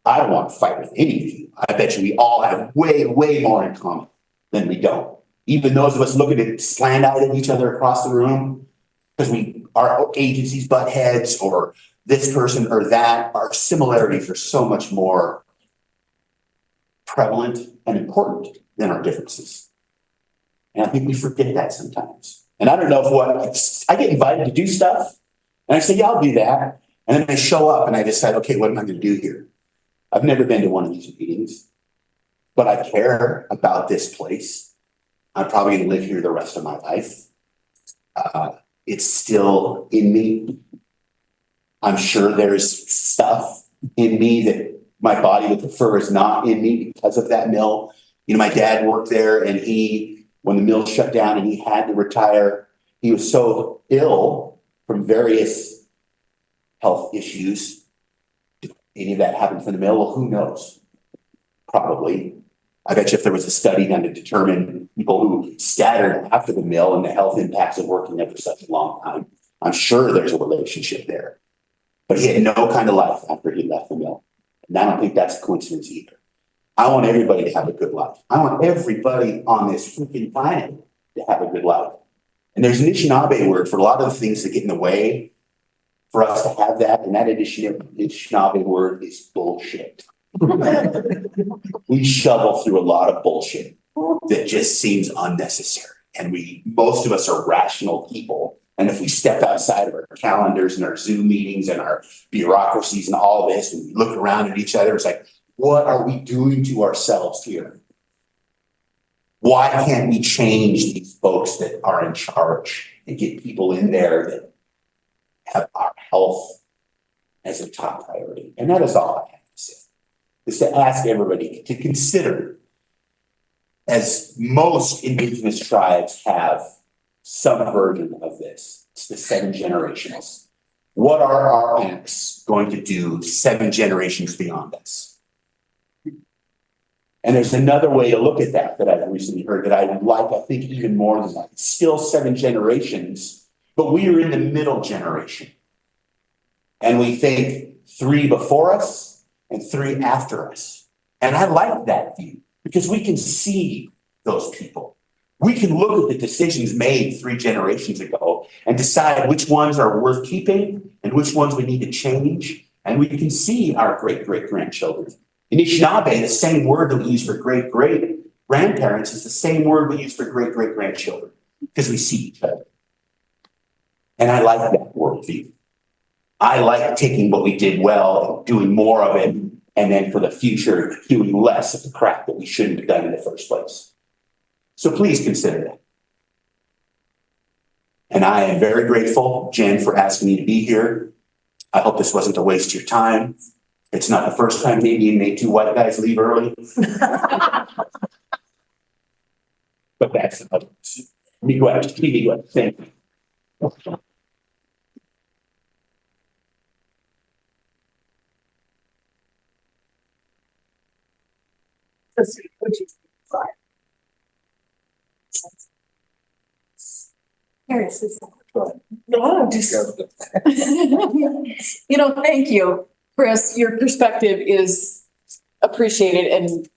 I don't want to fight with any of you. I bet you we all have way, way more in common than we don't. Even those of us looking at slant-eyed at each other across the room because our agencies butt heads or this person or that, our similarities are so much more prevalent and important than our differences. And I think we forget that sometimes. And I don't know if I get invited to do stuff and I say, yeah, I'll do that. And then I show up and I decide, okay, what am I going to do here? I've never been to one of these meetings, but I care about this place. I'm probably going to live here the rest of my life. It's still in me. I'm sure there's stuff in me that my body would prefer is not in me because of that mill. You know, my dad worked there and when the mill shut down and he had to retire, he was so ill from various health issues. Did any of that happen from the mill? Well, who knows? Probably. I bet you if there was a study done to determine people who scattered after the mill and the health impacts of working there for such a long time, I'm sure there's a relationship there. But he had no kind of life after he left the mill. And I don't think that's a coincidence either. I want everybody to have a good life. I want everybody on this freaking planet to have a good life. And there's an Anishinaabe word for a lot of the things that get in the way for us to have that. And that Anishinaabe word is bullshit. We shovel through a lot of bullshit that just seems unnecessary. And most of us are rational people. And if we step outside of our calendars and our Zoom meetings and our bureaucracies and all this, and we look around at each other, it's like, what are we doing to ourselves here? Why can't we change these folks that are in charge and get people in there that have our health as a top priority? And that is all I have to say, is to ask everybody to consider, as most indigenous tribes have some version of this, it's the 7 generations. What are our acts going to do 7 generations beyond us? And there's another way to look at that I recently heard that I like, I think, even more than that. It's still 7 generations, but we are in the middle generation. And we think 3 before us and 3 after us. And I like that view because we can see those people. We can look at the decisions made 3 generations ago and decide which ones are worth keeping and which ones we need to change. And we can see our great-great-grandchildren. In Anishinaabe, the same word that we use for great-great-grandparents is the same word we use for great-great-grandchildren because we see each other. And I like that worldview. I like taking what we did well and doing more of it and then for the future, doing less of the crap that we shouldn't have done in the first place. So please consider that. And I am very grateful, Jen, for asking me to be here. I hope this wasn't a waste of your time. It's not the first time me and the two white guys leave early. But that's another. Be glad. Thank you. No, just. You know, thank you, Chris. Your perspective is appreciated and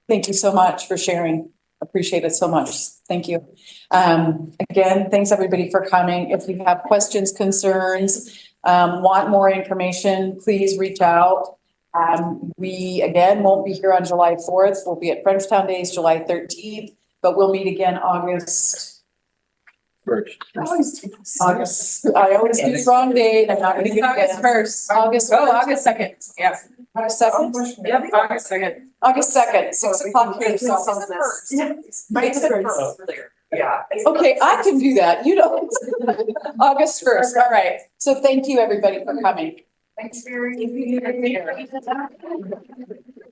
thank you so much for sharing. Appreciate it so much. Thank you. Again, thanks everybody for coming. If you have questions, concerns, want more information, please reach out. We again won't be here on July 4th. We'll be at Frenchtown Days, July 13th, but we'll meet again August. August. I always do the wrong date. I'm not gonna get it August again. 1st. August. Oh, August 2nd. Yeah. August 2nd? Yep, August 2nd. August 2nd, 6 o'clock here. So- Yeah. Okay, I can do that. You don't. August 1st. All right. So thank you, everybody, for coming. Thanks for your.